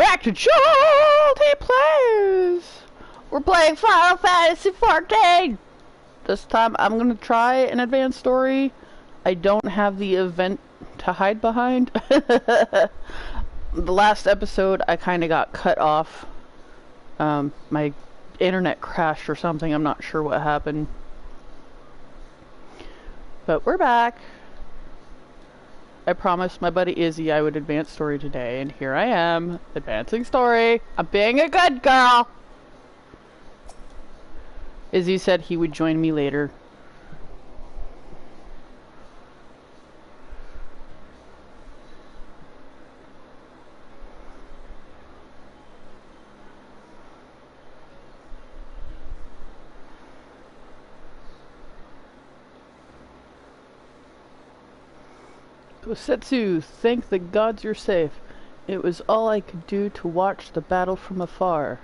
back to Jolty Plays! We're playing Final Fantasy 14! This time I'm gonna try an advanced story. I don't have the event to hide behind. The last episode I kinda got cut off. My internet crashed or something, I'm not sure what happened. But we're back. I promised my buddy Izzy I would advance story today, and here I am, advancing story. I'm being a good girl. Izzy said he would join me later. Kosetsu, thank the gods you're safe. It was all I could do to watch the battle from afar.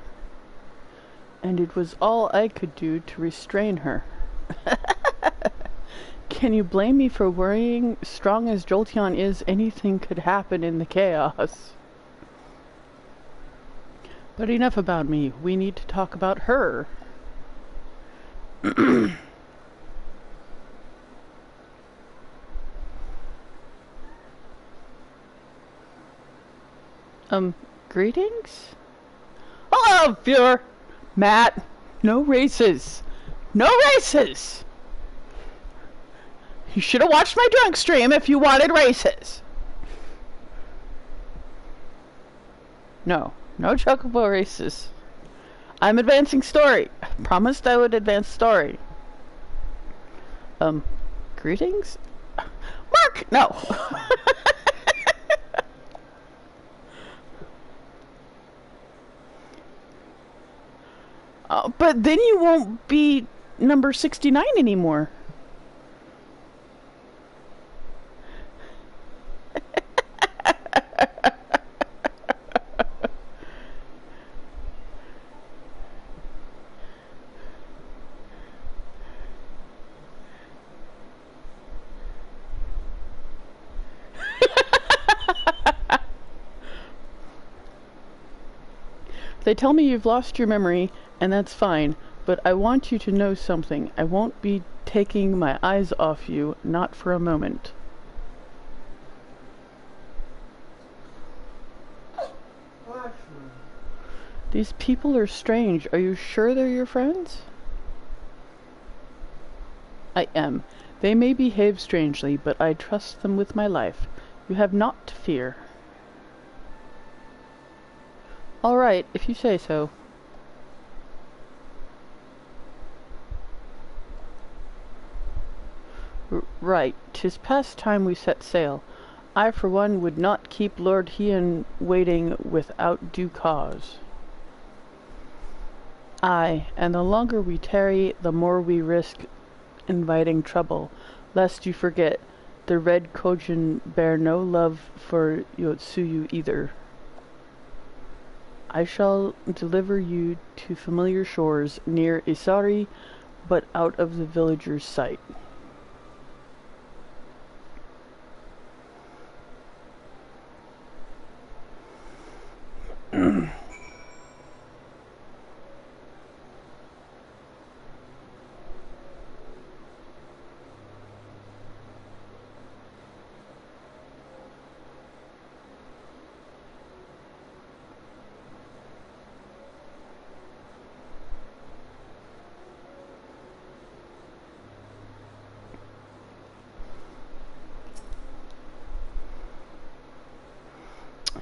And it was all I could do to restrain her. Can you blame me for worrying? Strong as Jolteon is, anything could happen in the chaos. But enough about me. We need to talk about her. Greetings? Hello, viewer! Matt, no races! No races! You should have watched my drunk stream if you wanted races! No chocobo races. I'm advancing story. I promised I would advance story. Greetings? Mark! No! But then you won't be number 69 anymore. They tell me you've lost your memory, and that's fine, but I want you to know something. I won't be taking my eyes off you, not for a moment. These people are strange. Are you sure they're your friends? I am. They may behave strangely, but I trust them with my life. You have naught to fear. All right, if you say so. Right, 'tis past time we set sail. I, for one, would not keep Lord Hien waiting without due cause. Aye, and the longer we tarry, the more we risk inviting trouble, lest you forget, the Red Kojin bear no love for Yotsuyu either. I shall deliver you to familiar shores near Isari, but out of the villagers' sight.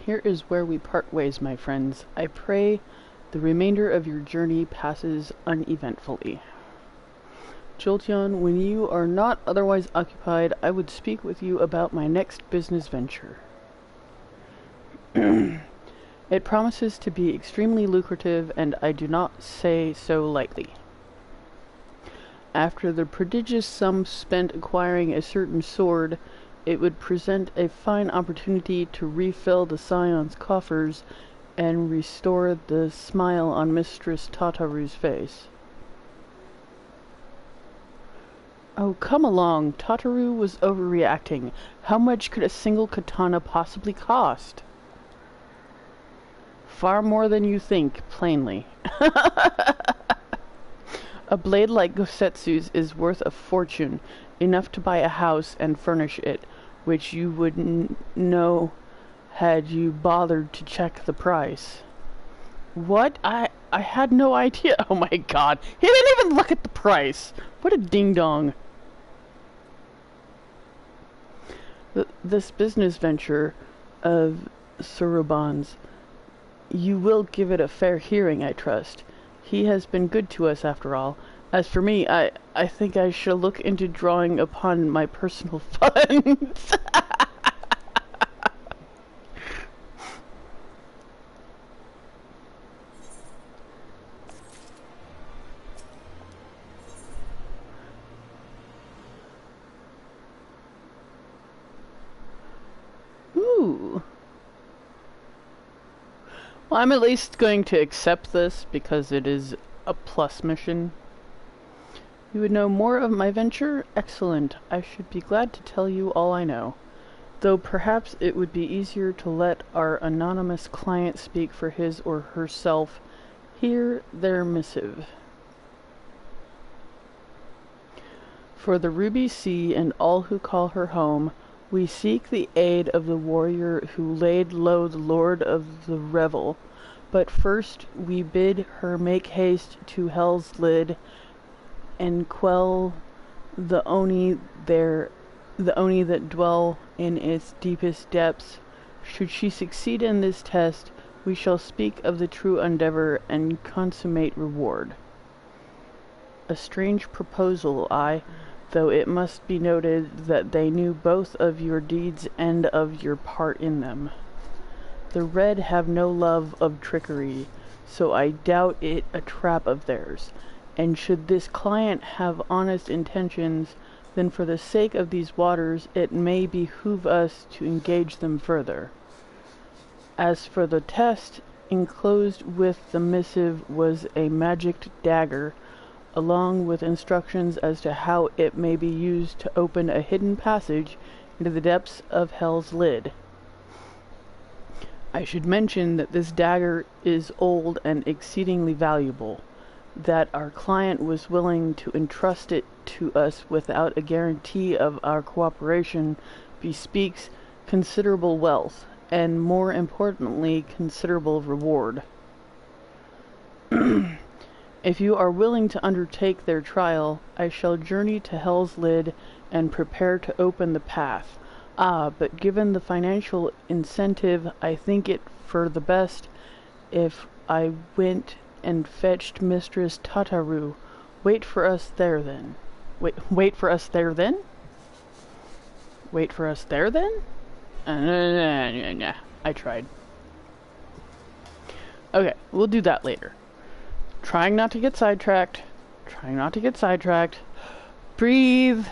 Here is where we part ways, my friends. I pray the remainder of your journey passes uneventfully. Jolteon, when you are not otherwise occupied, I would speak with you about my next business venture. It promises to be extremely lucrative, and I do not say so lightly. After the prodigious sum spent acquiring a certain sword, it would present a fine opportunity to refill the Scion's coffers and restore the smile on Mistress Tataru's face. Oh, come along. Tataru was overreacting. How much could a single katana possibly cost? far more than you think, plainly. A blade like Gosetsu's is worth a fortune, enough to buy a house and furnish it, which you would know had you bothered to check the price. What? I had no idea. Oh my god. He didn't even look at the price. What a ding-dong. This business venture of Suruban's, you will give it a fair hearing, I trust. He has been good to us, after all. As for me, I think I shall look into drawing upon my personal funds. Ooh. Well, I'm at least going to accept this because it is a plus mission. You would know more of my venture? Excellent. I should be glad to tell you all I know. Though perhaps it would be easier to let our anonymous client speak for his or herself. Hear their missive. For the Ruby Sea and all who call her home, we seek the aid of the warrior who laid low the lord of the revel. But first we bid her make haste to Hell's Lid and quell the Oni that dwell in its deepest depths. Should she succeed in this test, we shall speak of the true endeavor and consummate reward. A strange proposal, though it must be noted that they knew both of your deeds and of your part in them. The Red have no love of trickery, so I doubt it a trap of theirs. And should this client have honest intentions, then for the sake of these waters it may behoove us to engage them further. As for the test, enclosed with the missive was a magic dagger, along with instructions as to how it may be used to open a hidden passage into the depths of Hell's Lid. I should mention that this dagger is old and exceedingly valuable, that our client was willing to entrust it to us without a guarantee of our cooperation bespeaks considerable wealth, and more importantly, considerable reward. If you are willing to undertake their trial, I shall journey to Hell's Lid and prepare to open the path. But given the financial incentive, I think it for the best if I went and fetched Mistress Tataru. Wait for us there then. Wait for us there then? Wait for us there then? I tried. Okay, we'll do that later. Trying not to get sidetracked. Trying not to get sidetracked. Breathe.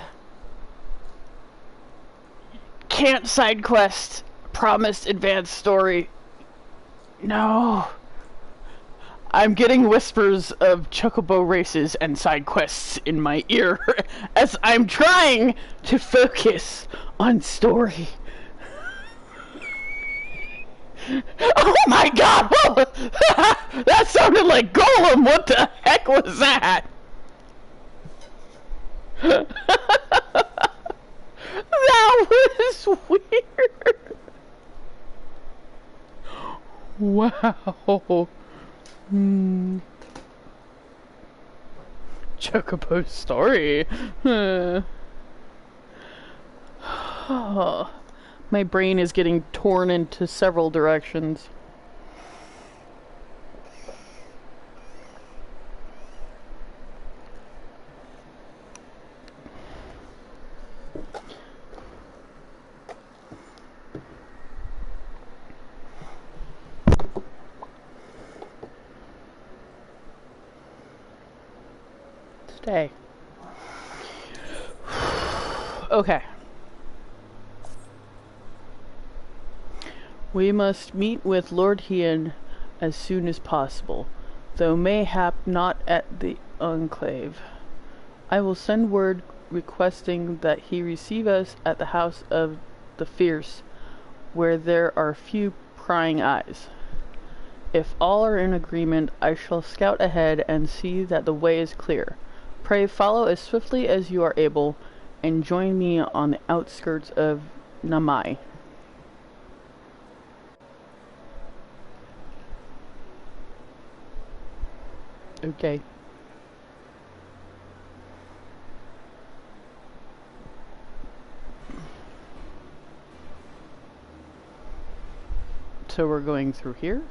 Can't side quest. Promised advanced story. No. I'm getting whispers of chocobo races and side quests in my ear as I'm trying to focus on story. Oh my god! That sounded like Golem! What the heck was that? That was weird! Wow. Chocobo story. My brain is getting torn into several directions. Stay. Okay. We must meet with Lord Hien as soon as possible, though mayhap not at the Enclave. I will send word requesting that he receive us at the house of the Fierce, where there are few prying eyes. If all are in agreement, I shall scout ahead and see that the way is clear. Pray follow as swiftly as you are able, and join me on the outskirts of Namai. Okay. So we're going through here?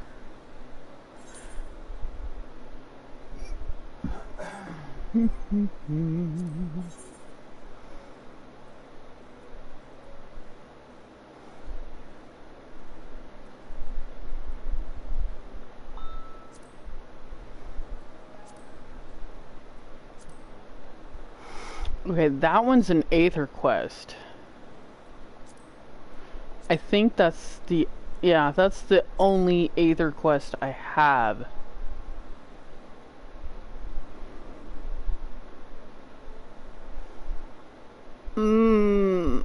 Okay, that one's an Aether quest. I think that's the... yeah, that's the only Aether quest I have.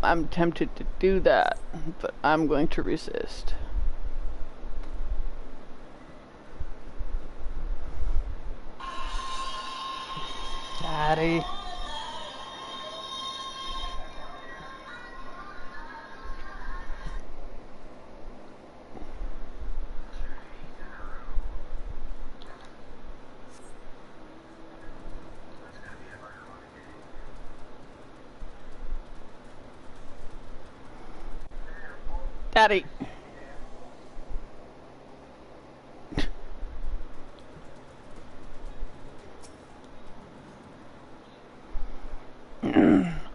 I'm tempted to do that, but I'm going to resist. Daddy. Daddy.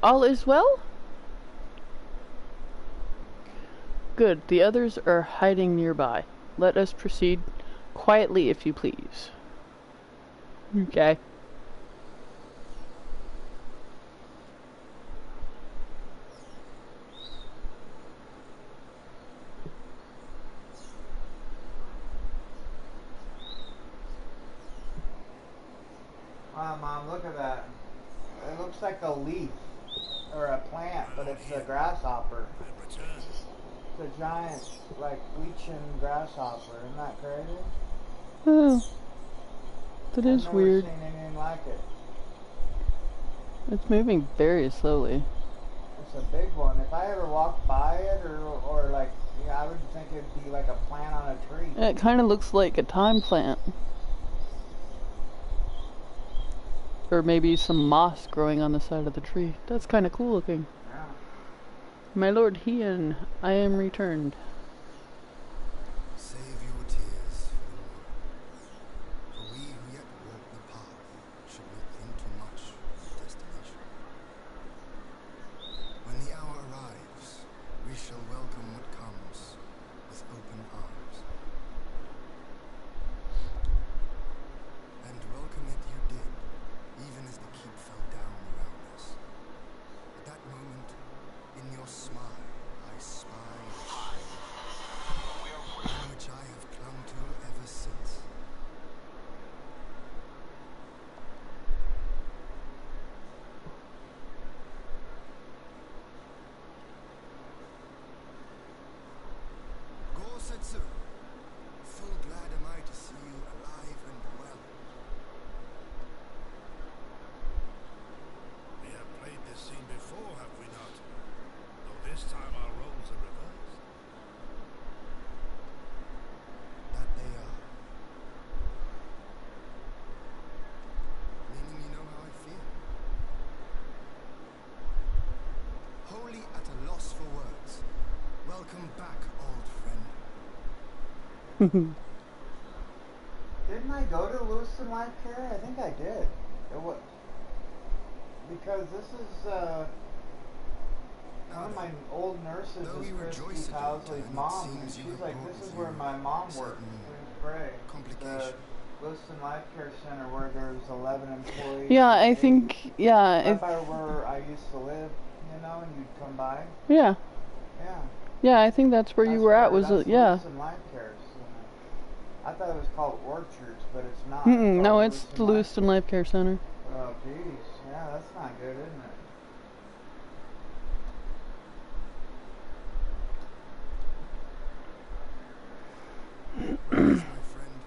All is well? Good. The others are hiding nearby. Let us proceed quietly, if you please. Okay. Wow, Mom, look at that. It looks like a leaf or a plant, but it's a grasshopper. It's a giant, like, bleaching grasshopper. Isn't that crazy? Oh, that is weird. I've never seen anything like it. It's moving very slowly. It's a big one. If I ever walked by it, or like, yeah, I would think it'd be like a plant on a tree. It kind of looks like a thyme plant. Or maybe some moss growing on the side of the tree. That's kind of cool looking. Yeah. My lord Hien, I am returned. Save your tears for the Lord. For we who yet walk the path should not think too much of the destination. When the hour arrives, we shall welcome what comes with open arms. And welcome it you did, even as the keep fell down around us. At that moment, in your smile, I spy a shade, one which I have clung to ever since. Gorsetsu, full glad am I to see you alive and well. We have played this scene before, have we not? Though this time our roles are reversed. That they are. Meaning you know how I feel. Wholly at a loss for words. Welcome back, old friend. Didn't I go to Lewiston Life Care? I think I did. Because this is one of my old nurses Though is we Christy rejoice at your Housley's return, it mom, and seems you she's have like, brought this is with where you my mom works. certain Queen's Bray. The complication. Lewiston Life Care Center where there's 11 employees. Yeah, I and think, yeah, right by where I used to live, you know, and you'd come by. yeah, Yeah. yeah, I think that's where you were at, was that's it? Yeah. Lewiston Life Care Center. I thought it was called Orchards, but it's not. No, called it's the Lewiston Life Care Center. Oh, geez. Yeah, that's not good, isn't it? Rise, my friend.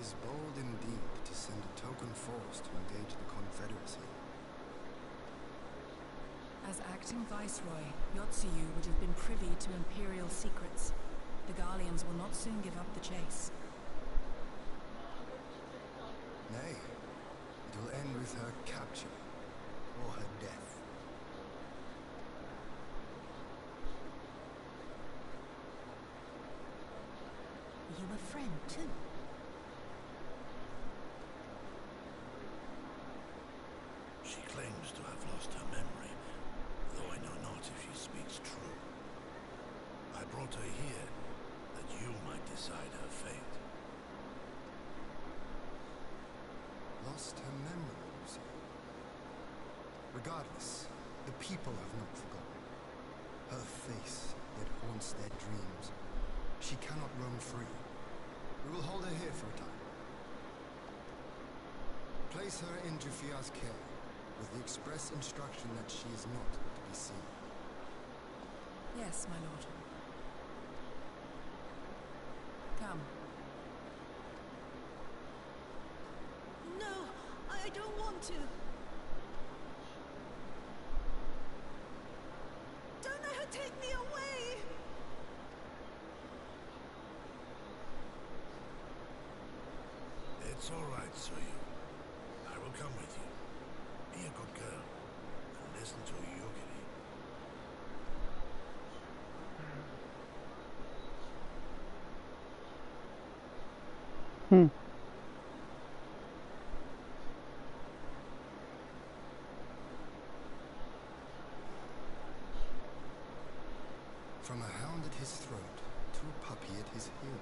is bold indeed to send a token force to engage the Confederacy. As acting viceroy, Yotsuyu would have been privy to Imperial secrets. The Garleans will not soon give up the chase. Nay, it will end with her capture, or her death. You a friend, too? She claims to have lost her memory, though I know not if she speaks true. I brought her here, that you might decide her fate. Lost her memory, you say? Regardless, the people have not forgotten. Her face that haunts their dreams. She cannot roam free. We will hold her here for a time. Place her in Jufia's care, with the express instruction that she is not to be seen. Yes, my lord. Come. No, I don't want to. Don't let her take me away. It's all right, Soyu. I will come with you. Be a good girl, and listen to Yukiri. From a hound at his throat to a puppy at his heel.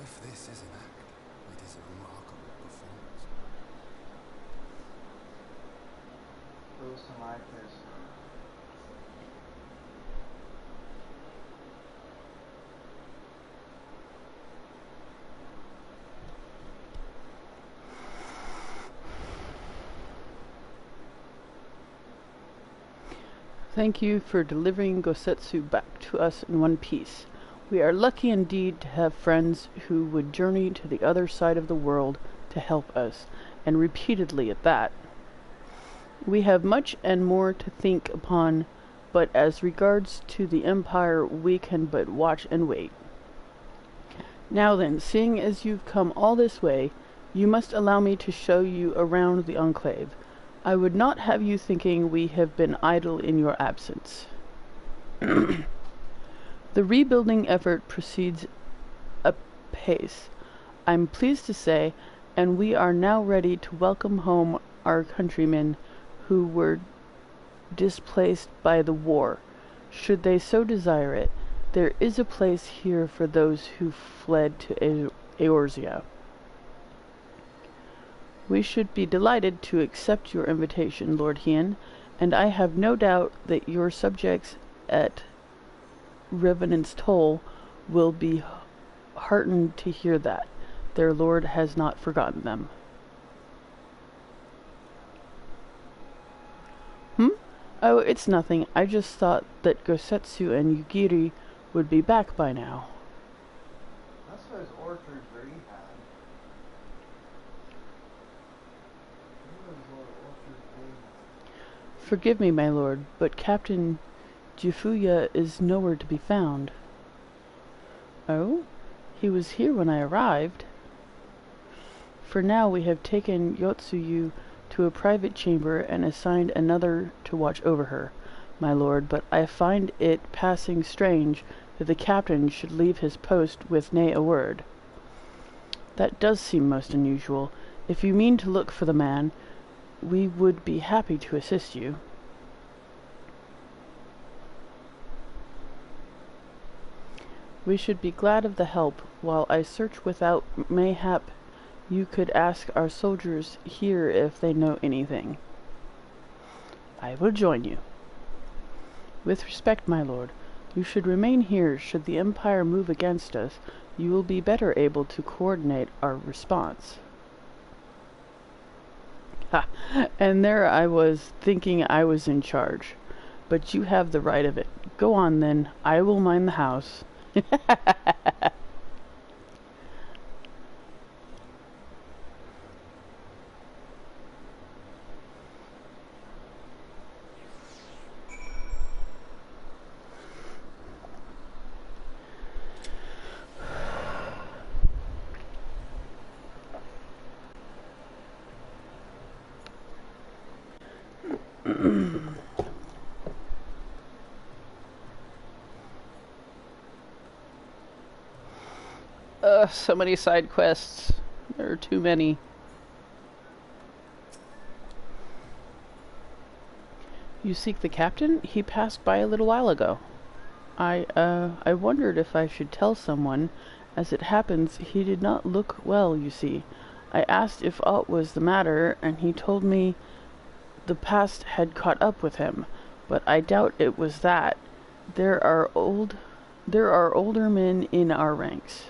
If this is an act, it is a remarkable performance. Wilson like this. Thank you for delivering Gosetsu back to us in one piece. We are lucky indeed to have friends who would journey to the other side of the world to help us, and repeatedly at that. We have much and more to think upon, but as regards to the Empire, we can but watch and wait. Now then, seeing as you've come all this way, you must allow me to show you around the Enclave. I would not have you thinking we have been idle in your absence. The rebuilding effort proceeds apace, I'm pleased to say, and we are now ready to welcome home our countrymen who were displaced by the war. Should they so desire it, there is a place here for those who fled to Eorzea. We should be delighted to accept your invitation, Lord Hien, and I have no doubt that your subjects at Revenant's Toll will be heartened to hear that. Their lord has not forgotten them. Oh, it's nothing. I just thought that Gosetsu and Yugiri would be back by now. That's those orchards where he had. Forgive me, my lord, but Captain Jifuya is nowhere to be found. Oh? He was here when I arrived. For now we have taken Yotsuyu to a private chamber and assigned another to watch over her, my lord, but I find it passing strange that the captain should leave his post with nay a word. That does seem most unusual. If you mean to look for the man, we would be happy to assist you. We should be glad of the help. While I search without, mayhap you could ask our soldiers here if they know anything. I will join you. With respect, my lord, you should remain here. Should the Empire move against us, you will be better able to coordinate our response. Ha! And there I was, thinking I was in charge. But you have the right of it. Go on, then. I will mind the house. So many side quests. There are too many. You seek the captain? He passed by a little while ago. I wondered if I should tell someone. As it happens, he did not look well, you see. I asked if aught was the matter, and he told me the past had caught up with him, but I doubt it was that. There are older men in our ranks.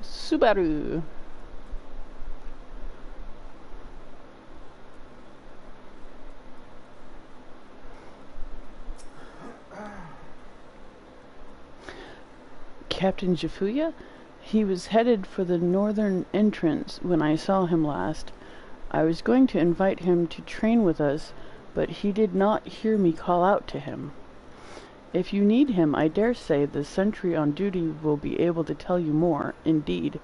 Subaru. Captain Jafuya? He was headed for the northern entrance when I saw him last. I was going to invite him to train with us, but he did not hear me call out to him. If you need him, I dare say the sentry on duty will be able to tell you more. Indeed,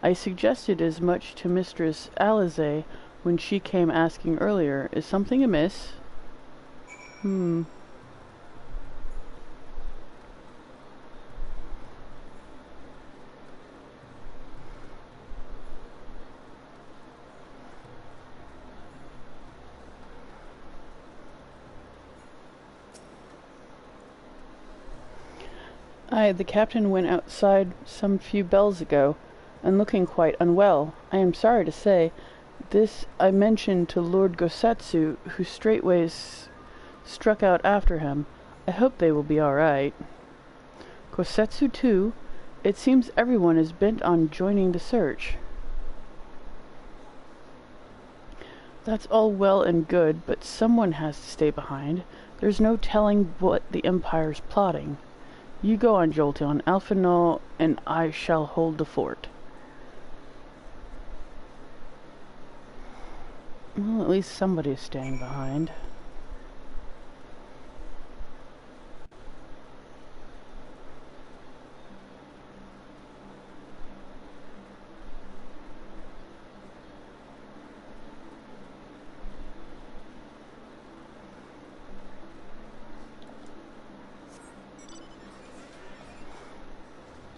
I suggested as much to Mistress Alize when she came asking earlier. Is something amiss? The captain went outside some few bells ago, and looking quite unwell. I am sorry to say. This I mentioned to Lord Gosetsu, who straightways struck out after him. I hope they will be all right. Gosetsu too? It seems everyone is bent on joining the search. That's all well and good, but someone has to stay behind. There's no telling what the Empire's plotting. You go on, Jolty, on Alphanol, and I shall hold the fort. Well, at least somebody's staying behind.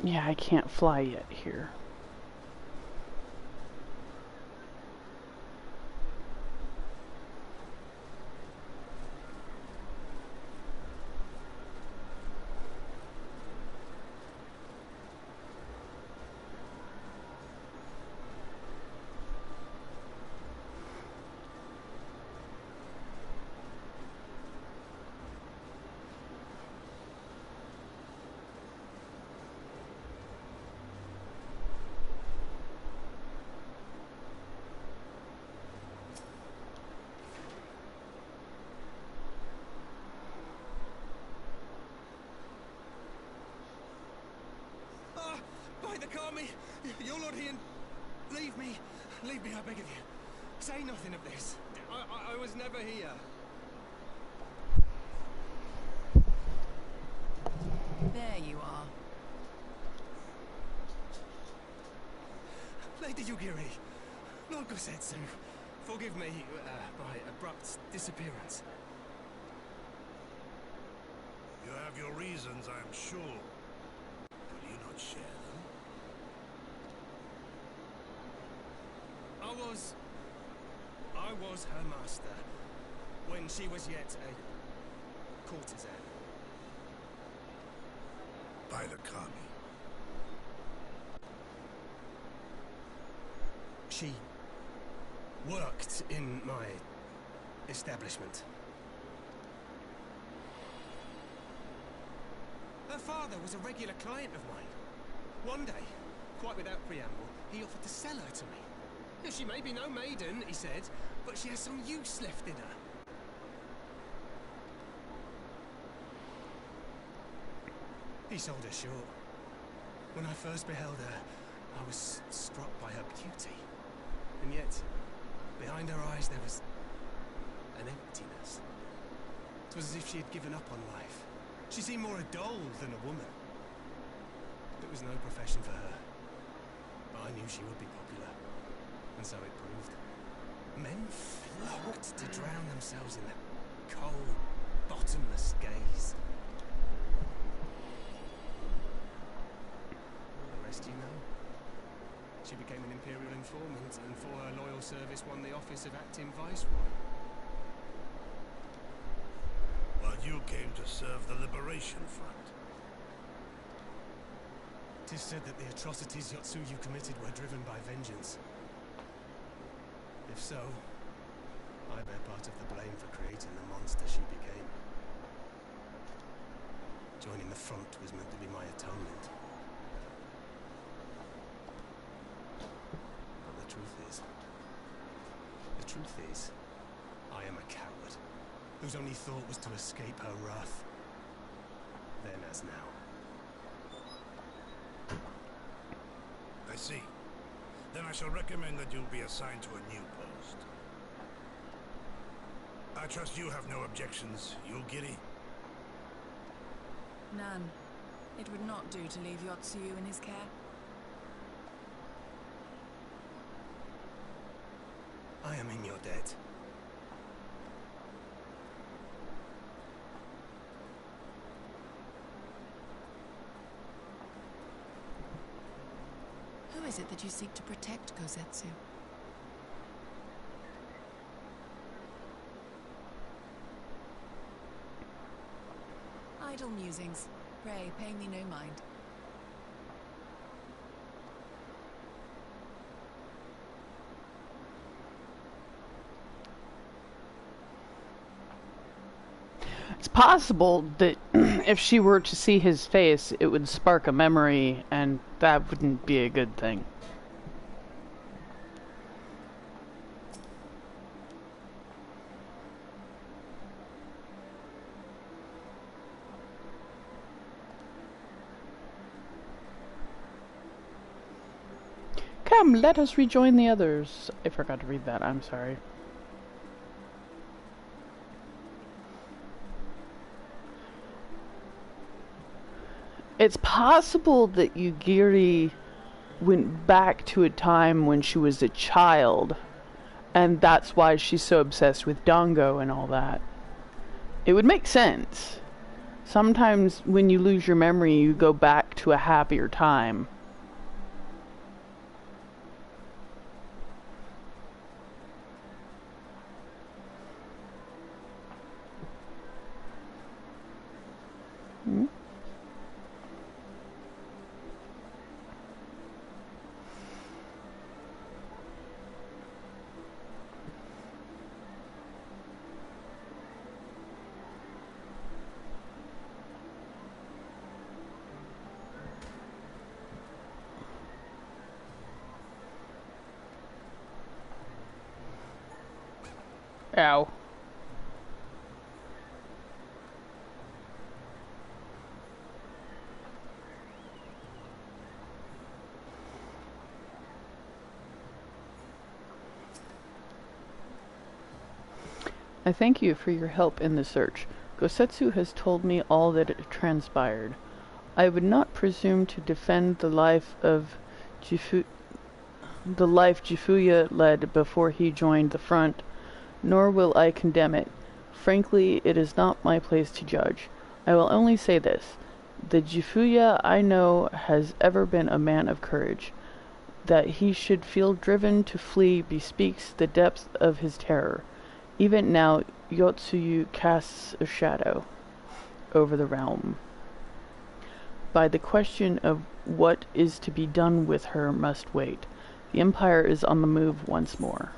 Yeah, I can't fly yet here. Your Lord Ian, leave me, I beg of you. Say nothing of this. I was never here. There you are. Lady Yugiri, Lord Gosetsu, forgive me my abrupt disappearance. You have your reasons, I am sure. Will you not share them? I was her master when she was yet a courtesan. By the Kami. She worked in my establishment. Her father was a regular client of mine. One day, quite without preamble, he offered to sell her to me. She may be no maiden, he said, but she has some use left in her. He sold her short. When I first beheld her, I was struck by her beauty. And yet, behind her eyes there was an emptiness. It was as if she had given up on life. She seemed more a doll than a woman. It was no profession for her, but I knew she would be popular, and so it proved. Men flocked to drown themselves in the cold, bottomless gaze. The rest you know. She became an Imperial informant, and for her loyal service won the office of acting Viceroy. While you came to serve the Liberation Front. 'Tis said that the atrocities Yotsuyu committed were driven by vengeance. If so, I bear part of the blame for creating the monster she became. Joining the front was meant to be my atonement. But the truth is, I am a coward, whose only thought was to escape her wrath. Then as now. I see. Then I shall recommend that you be assigned to a new post. I trust you have no objections, Yulgiri? None. It would not do to leave Yotsuyu in his care. I am in your debt. Who is it that you seek to protect, Kosetsu? Idle musings. Pray, pay me no mind. It's possible that if she were to see his face, it would spark a memory, and that wouldn't be a good thing. Come, let us rejoin the others. I forgot to read that, I'm sorry. It's possible that Yugiri went back to a time when she was a child, and that's why she's so obsessed with Dango and all that. It would make sense. Sometimes when you lose your memory, you go back to a happier time. Hmm? Ow. I thank you for your help in the search. Gosetsu has told me all that transpired. I would not presume to defend the life Jifuya led before he joined the front, nor will I condemn it. Frankly, it is not my place to judge. I will only say this. The Jifuya I know has ever been a man of courage. That he should feel driven to flee bespeaks the depth of his terror. Even now, Yotsuyu casts a shadow over the realm. By the question of what is to be done with her must wait. The Empire is on the move once more.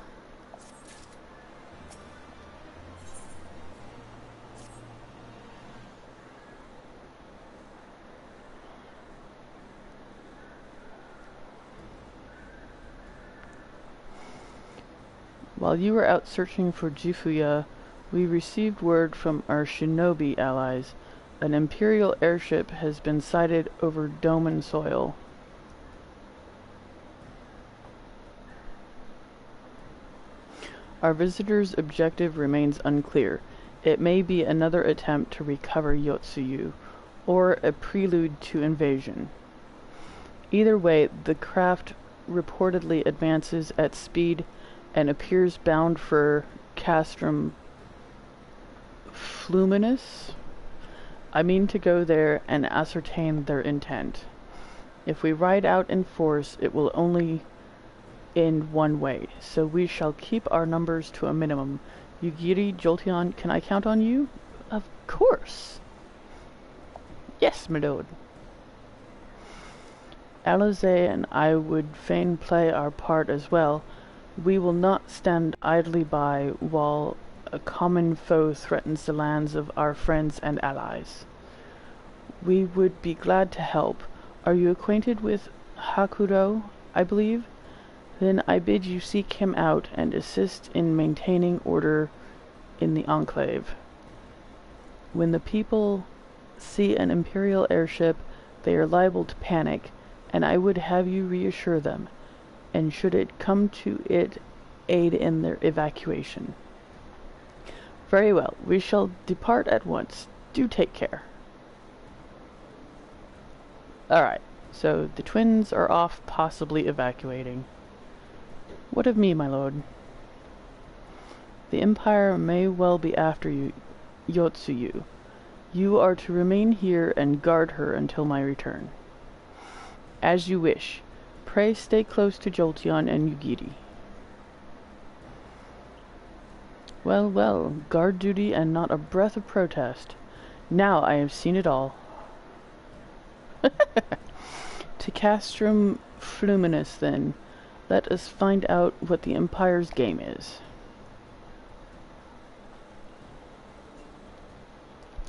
While you were out searching for Jifuya, we received word from our shinobi allies. An Imperial airship has been sighted over Doman soil. Our visitor's objective remains unclear. It may be another attempt to recover Yotsuyu, or a prelude to invasion. Either way, the craft reportedly advances at speed and appears bound for Castrum Fluminous. I mean to go there and ascertain their intent. If we ride out in force, it will only end one way, so we shall keep our numbers to a minimum. Yugiri, Jolteon, can I count on you? Of course. Yes, my lord. Alize and I would fain play our part as well. We will not stand idly by while a common foe threatens the lands of our friends and allies. We would be glad to help. Are you acquainted with Hakuro, I believe? Then I bid you seek him out and assist in maintaining order in the Enclave. When the people see an Imperial airship, they are liable to panic, and I would have you reassure them, and should it come to it, aid in their evacuation. Very well, we shall depart at once. Do take care. Alright, so the twins are off, possibly evacuating. What of me, my lord? The Empire may well be after you, Yotsuyu. You are to remain here and guard her until my return. As you wish. Pray stay close to Jolteon and Yugiri. Well, well, guard duty and not a breath of protest. Now I have seen it all. To Castrum Fluminous, then. Let us find out what the Empire's game is.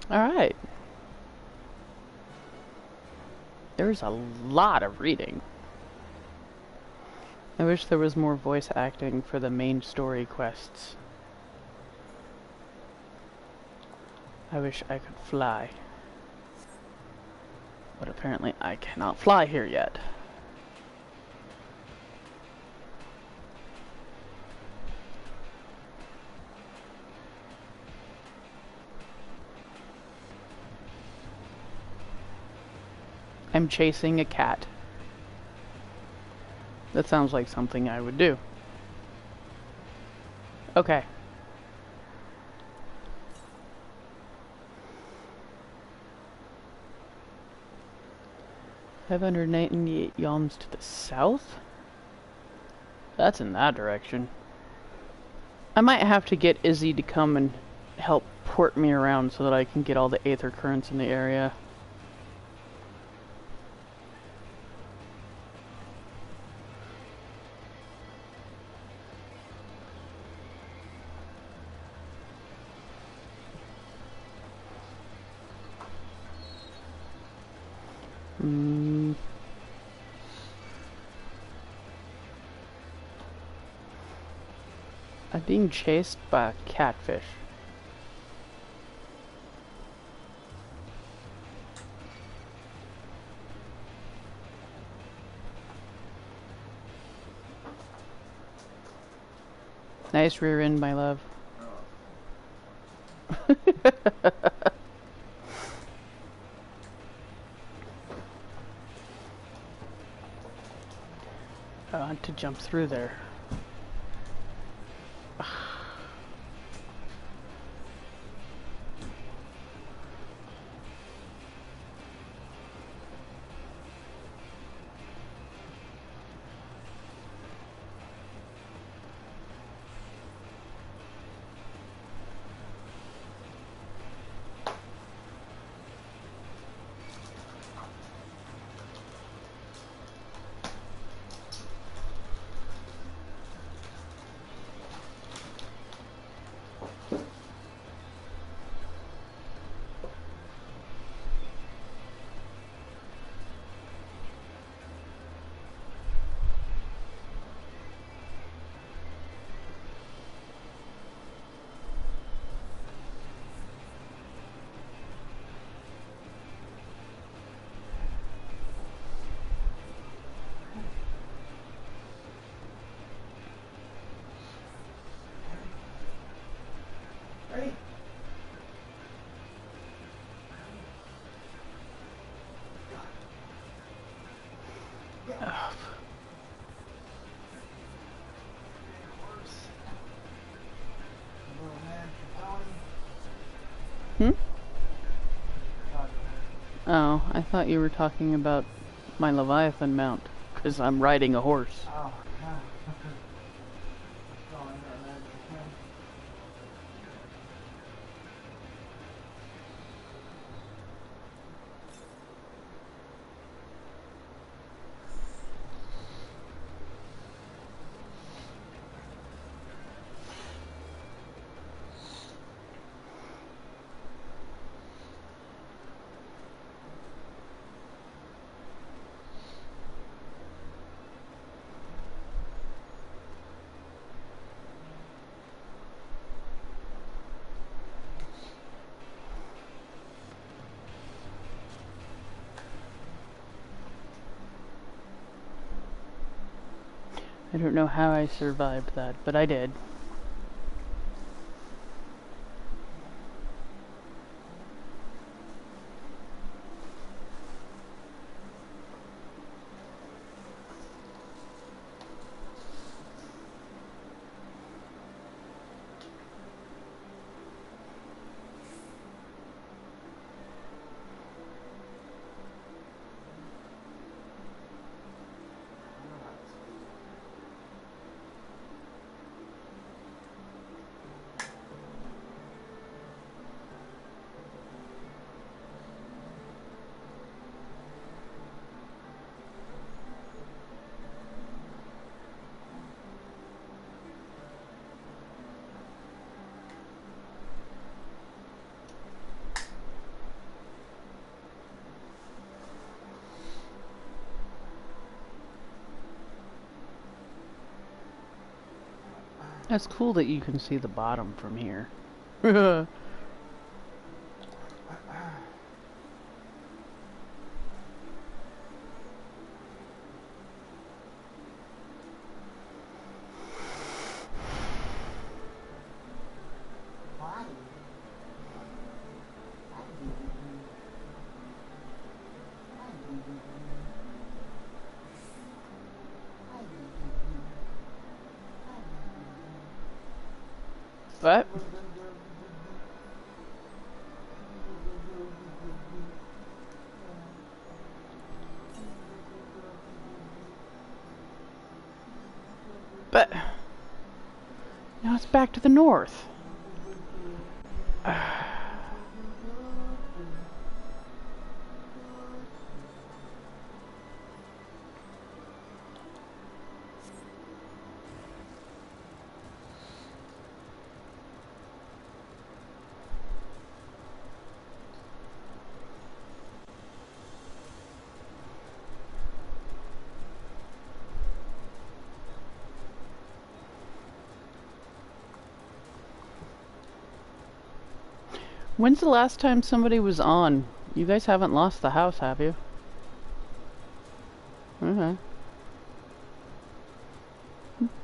Alright. There's a lot of reading. I wish there was more voice acting for the main story quests. I wish I could fly. But apparently I cannot fly here yet. I'm chasing a cat. That sounds like something I would do. Okay. $598 yalms to the south? That's in that direction. I might have to get Izzy to come and help port me around so that I can get all the aether currents in the area. I'm being chased by a catfish. Nice rear end, my love. I want to jump through there. Hmm? Talking. Oh, I thought you were talking about my Leviathan mount, because I'm riding a horse. Oh. Going there, man. I don't know how I survived that, but I did. That's cool that you can see the bottom from here. But now it's back to the north. When's the last time somebody was on? You guys haven't lost the house, have you? Okay.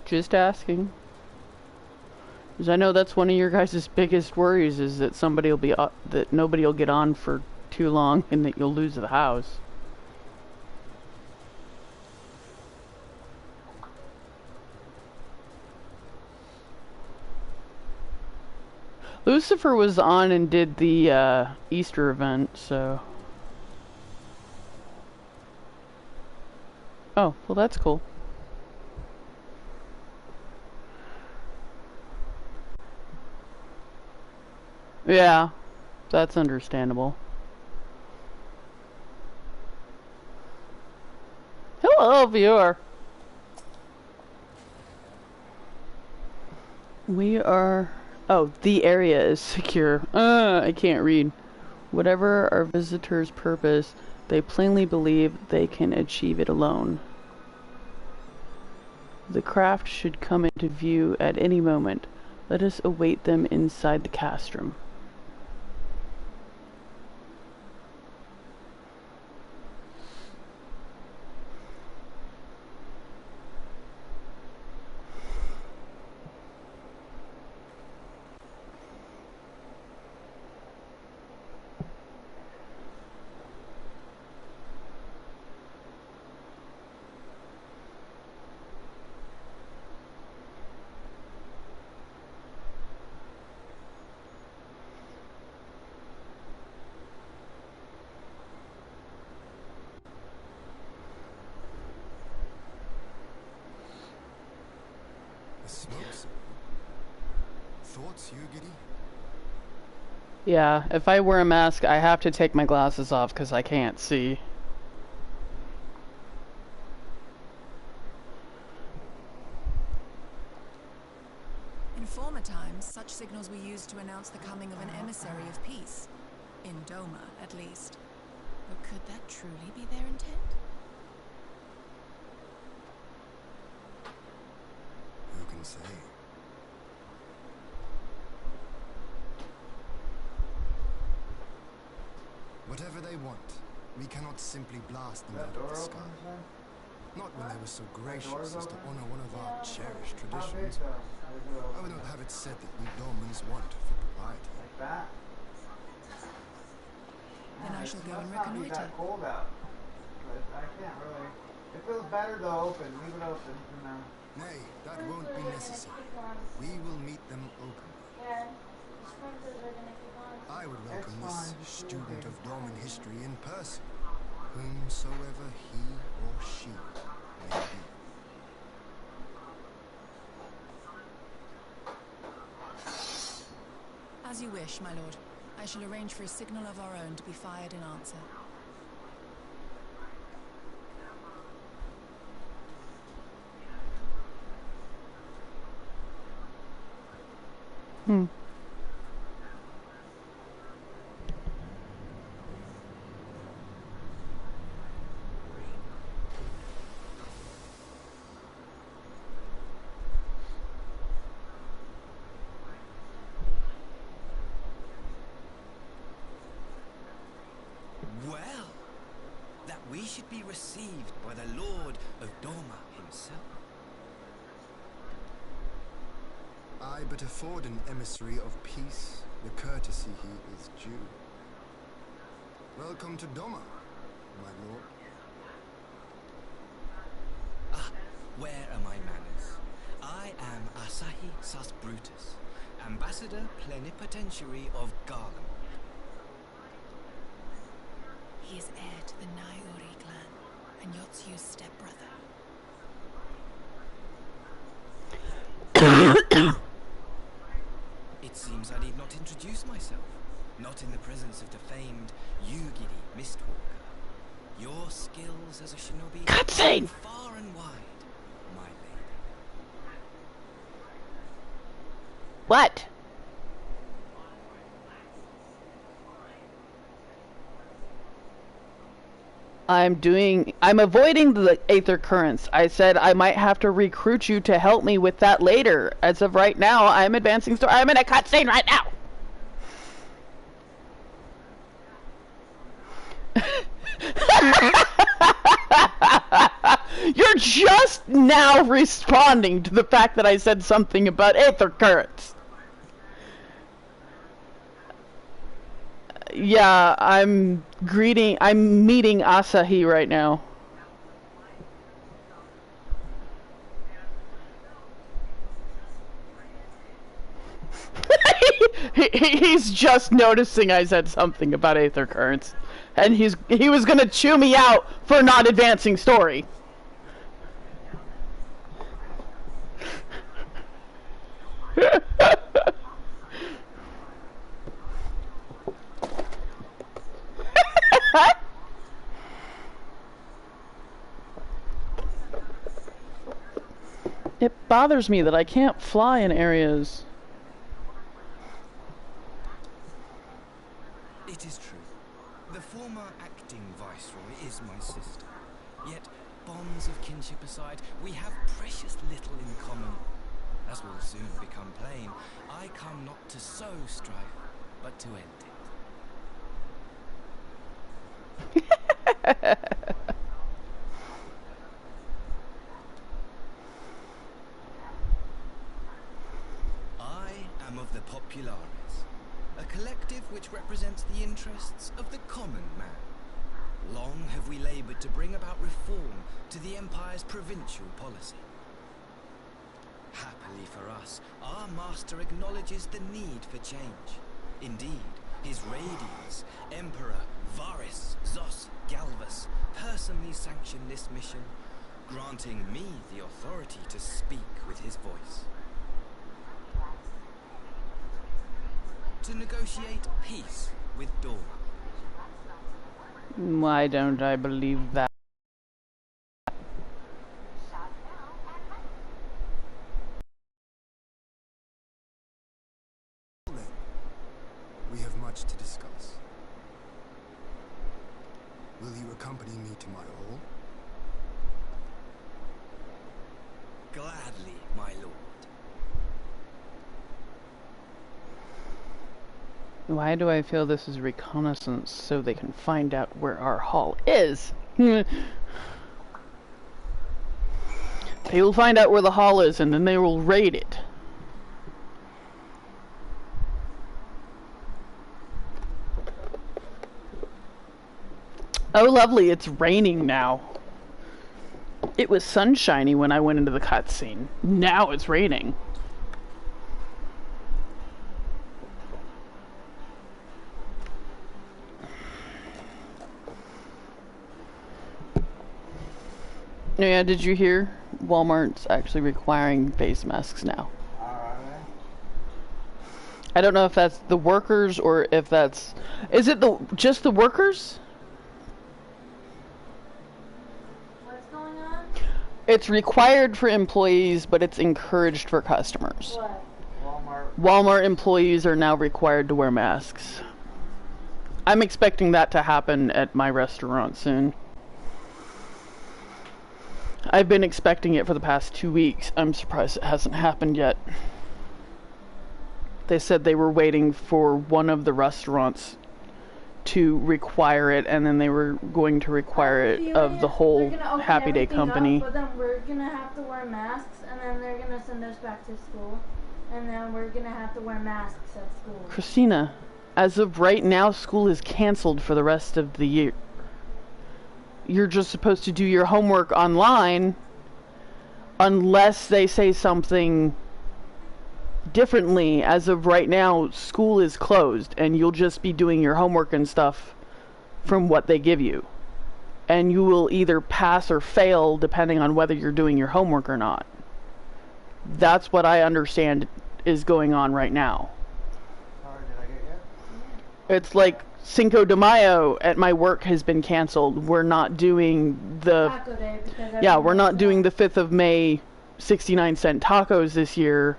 Just asking. Because I know that's one of your guys' biggest worries is that somebody will be that nobody will get on for too long and that you'll lose the house. Lucifer was on and did the Easter event, so. Oh, well that's cool. Yeah, that's understandable. Hello, viewer. We are... Oh, the area is secure. I can't read. Whatever our visitors' purpose, they plainly believe they can achieve it alone. The craft should come into view at any moment. Let us await them inside the castrum. thoughts, you giddy? Yeah, if I wear a mask, I have to take my glasses off because I can't see. In former times, such signals were used to announce the coming of an emissary of peace. In Doma, at least. But could that truly be their intent? Who can say? Whatever they want, we cannot simply blast them out of the sky. Not when they were so gracious as to honor one of our cherished traditions. I would not have it said that we Domans want for propriety. Like that? Then I shall go and Must not be reconnoiter. that cold out. But I can't really. It feels better to open. Leave it open for now. Nay, that won't be necessary. We will meet them openly. I would welcome this student of Dorman history in person, whomsoever he or she may be. As you wish, my lord. I shall arrange for a signal of our own to be fired in answer. Well, that we should be received by the Lord of Doma himself. I but afford an emissary of peace the courtesy he is due. Welcome to Doma, my lord. Ah, where are my manners? I am Asahi Sus Brutus, Ambassador Plenipotentiary of Garland. He is heir to the Naiuri clan, and Yotsu's stepbrother. It seems I need not introduce myself. Not in the presence of the famed Yugiri Mistwalker. Your skills as a shinobi Cutscene! go far and wide, my lady. What? I'm avoiding the aether currents. I said I might have to recruit you to help me with that later. As of right now, I'm advancing story. I'm in a cutscene right now! You're just now responding to the fact that I said something about aether currents. Yeah, I'm meeting Asahi right now. He's just noticing I said something about aether currents. And he was gonna chew me out for not advancing story. It bothers me that I can't fly in areas. It is true. The former acting viceroy is my sister. Yet, bonds of kinship aside, we have precious little in common. As will soon become plain, I come not to sow strife, but to end it. I am of the Populares, a collective which represents the interests of the common man. Long have we labored to bring about reform to the Empire's provincial policy. Happily for us, our master acknowledges the need for change. Indeed, his Radiance, Emperor Varys Zos Galvus, personally sanctioned this mission, granting me the authority to speak with his voice. To negotiate peace with Dora. Why don't I believe that? Well then, we have much to discuss. Will you accompany me to my hall? Gladly, my lord. Why do I feel this is reconnaissance so they can find out where our hall is? They will find out where the hall is and then they will raid it. Oh lovely, it's raining now. It was sunshiny when I went into the cutscene. Now it's raining. Yeah, did you hear? Walmart's actually requiring face masks now. I don't know if that's the workers or if that's... Is it just the workers? What's going on? It's required for employees, but it's encouraged for customers. What? Walmart employees are now required to wear masks. I'm expecting that to happen at my restaurant soon. I've been expecting it for the past 2 weeks. I'm surprised it hasn't happened yet. They said they were waiting for one of the restaurants to require it, and then they were going to require it of the whole Happy Day company. But then we're gonna have to wear masks, and then they're gonna send us back to school, and then we're gonna have to wear masks at school. Christina, as of right now, school is canceled for the rest of the year. You're just supposed to do your homework online unless they say something differently. As of right now, school is closed and you'll just be doing your homework and stuff from what they give you. And you will either pass or fail depending on whether you're doing your homework or not. That's what I understand is going on right now. Sorry, did I get you? It's like Cinco de Mayo at my work has been canceled. We're not doing the Taco Day because yeah, we're not doing the 5th of May 69-cent tacos this year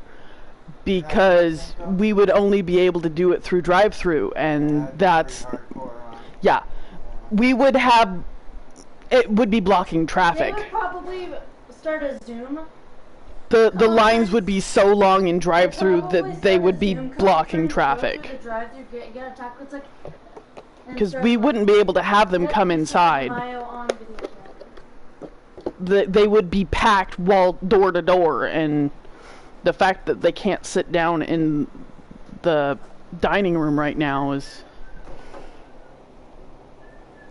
because we would only be able to do it through drive-through, and that's yeah. We would have it would be blocking traffic. They would probably start a Zoom. The lines would be so long in drive-through that they would be blocking traffic. Because we wouldn't be able to have them come inside. They would be packed wall door to door, and the fact that they can't sit down in the dining room right now is...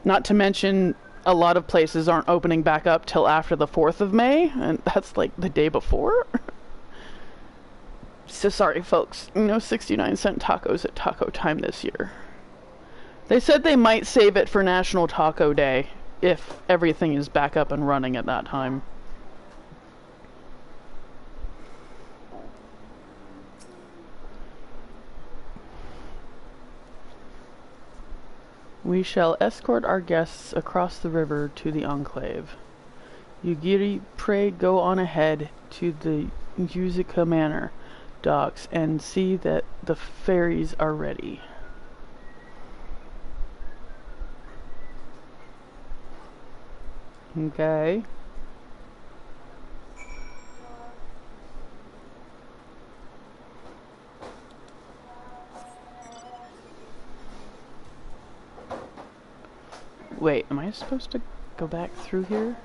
Not to mention, a lot of places aren't opening back up till after the 4th of May, and that's like the day before. So sorry folks, 69-cent tacos at taco time this year. They said they might save it for National Taco Day if everything is back up and running at that time. We shall escort our guests across the river to the Enclave. Yugiri, pray go on ahead to the Yuzuka Manor docks and see that the ferries are ready. Okay. Wait, am I supposed to go back through here?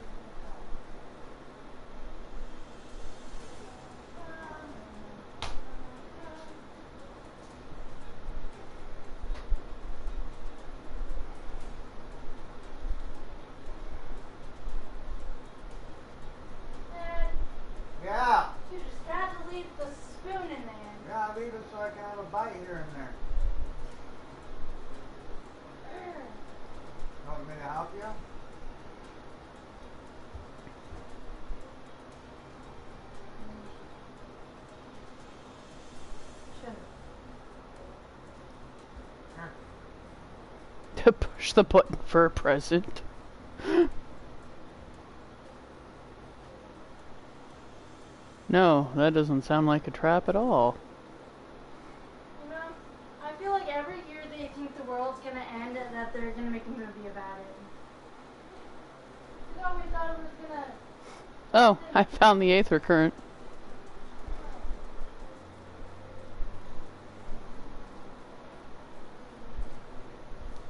Yeah. You just had to leave the spoon in there. Yeah, leave it so I can have a bite here and there. Want me to help you? Sure. Push the button for a present. No, that doesn't sound like a trap at all. You know, I feel like every year they think the world's gonna end and that they're gonna make a movie about it. You know, we thought it was gonna... Oh, I found the Aether Current.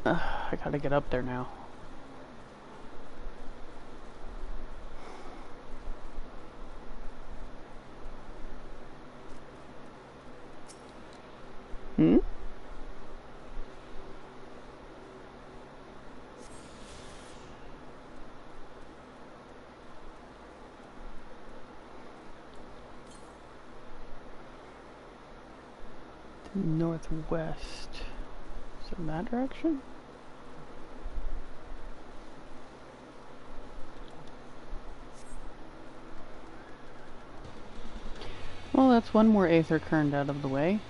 I gotta get up there now. Hmm? Northwest. Is it in that direction? Well, that's one more Aether Current out of the way.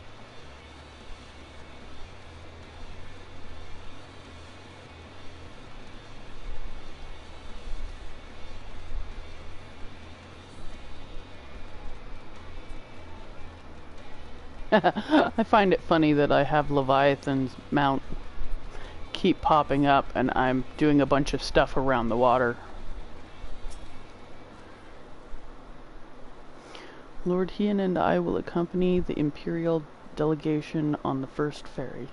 I find it funny that I have Leviathan's mount keep popping up and I'm doing a bunch of stuff around the water. Lord Hien and I will accompany the Imperial delegation on the first ferry.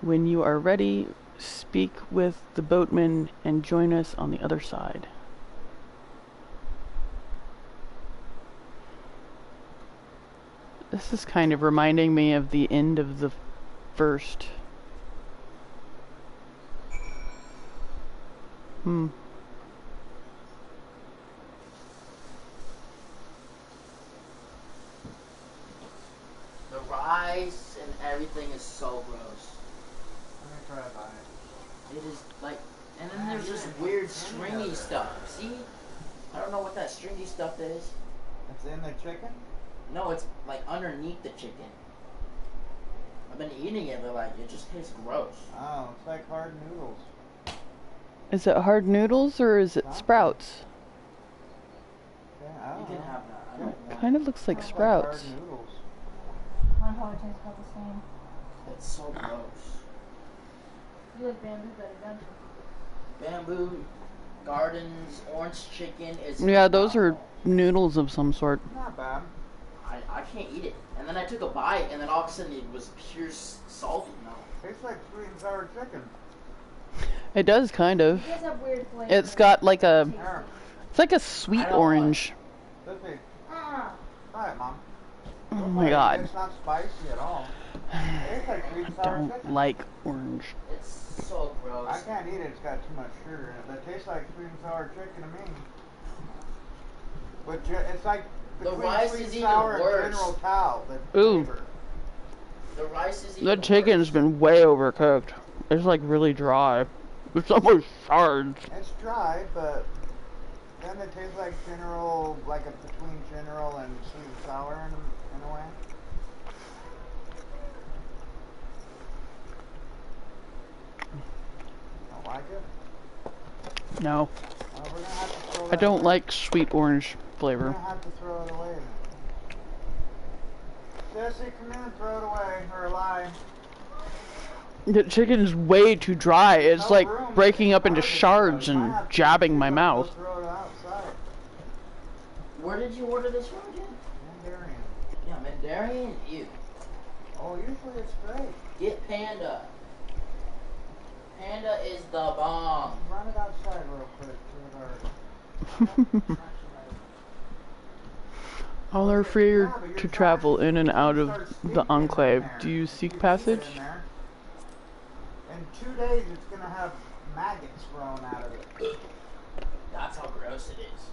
When you are ready, speak with the boatman and join us on the other side. This is kind of reminding me of the end of the first. The rice and everything is so gross. I'm gonna try to buy it. It is like, and then there's this weird stringy stuff. See? I don't know what that stringy stuff is. It's in the chicken? No, it's like underneath the chicken. I've been eating it, but like it just tastes gross. Oh, it's like hard noodles. Is it hard noodles or is it sprouts? Yeah, I don't You can know. have that. I don't want Kind of looks like sprouts. Like hard noodles. Mine probably tastes about the same. It's so gross. You like bamboo better, don't you? Bamboo, gardens, orange chicken is. Yeah, those are noodles of some sort. Not bad. I can't eat it. And then I took a bite, and then all of a sudden it was pure salty. No. Tastes like sweet and sour chicken. It does kind of. You guys have weird flavors. It's got like a, Here, it's like a sweet orange. Sissy, Uh-uh. try it, Mom. Oh my god. It's not spicy at all. It tastes like sweet and sour Don't chicken. like orange. It's so gross. I can't eat it. It's got too much sugar in it. But it tastes like sweet and sour chicken to me. But it's like The between rice sweet is and even sour and worse. General Tao. The Ooh. flavor. The rice is even The chicken's worse. been way overcooked. It's like really dry. It's almost shards. It's dry, but then it tastes like General, like a between General and sweet and sour in a way. Don't like it? No, Well, we're gonna have to throw I that don't away. like sweet orange We're flavor. gonna have to throw it away. Jesse, come in and throw it away, or lie. The chicken's way too dry. It's No like room. breaking up into Garbage. shards You might and have to jabbing my go mouth. Throw it outside. Where did you order this from again? Mandarin. Yeah, Mandarin. Ew. Oh, usually it's great. Get Panda. Panda is the bomb. Run it outside real quick to the garden. All are free to travel in and out of the enclave. Do you seek passage? In 2 days, it's gonna have maggots growing out of it. That's how gross it is.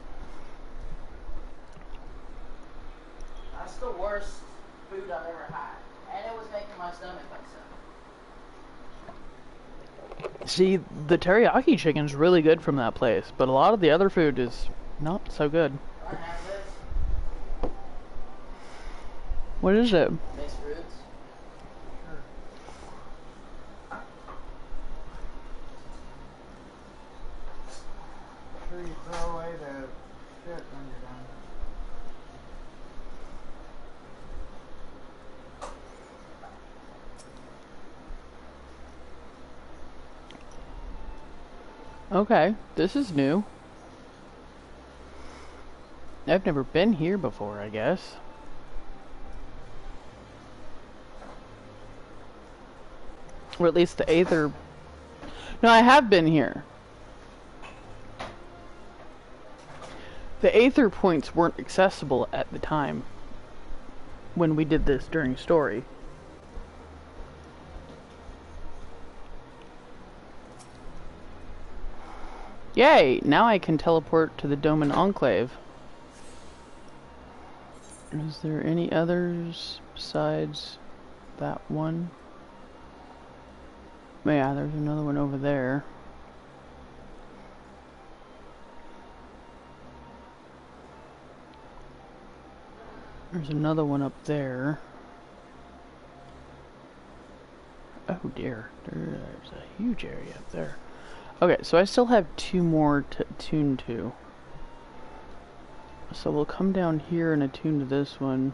That's the worst food I've ever had. And it was making my stomach upset. See, the teriyaki chicken's really good from that place, but a lot of the other food is not so good. I have this. What is it? Mixed fruits. throw away the shit when you're done. Okay, this is new. I've never been here before, I guess. Or at least the Aether... No, I have been here. The Aether points weren't accessible at the time when we did this during story. Yay! Now I can teleport to the Doman Enclave. Is there any others besides that one? Yeah, there's another one over there. There's another one up there. Oh dear, there's a huge area up there. Okay, so I still have 2 more to attune to. So we'll come down here and attune to this one.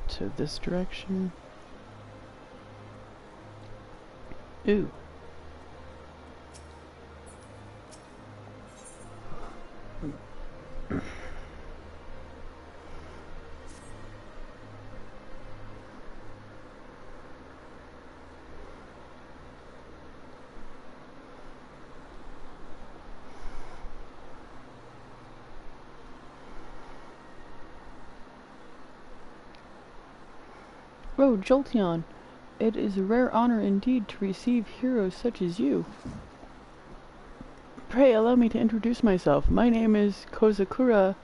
To this direction. Ooh. Oh, Jolteon, it is a rare honor indeed to receive heroes such as you. Pray allow me to introduce myself. My name is Kozakura,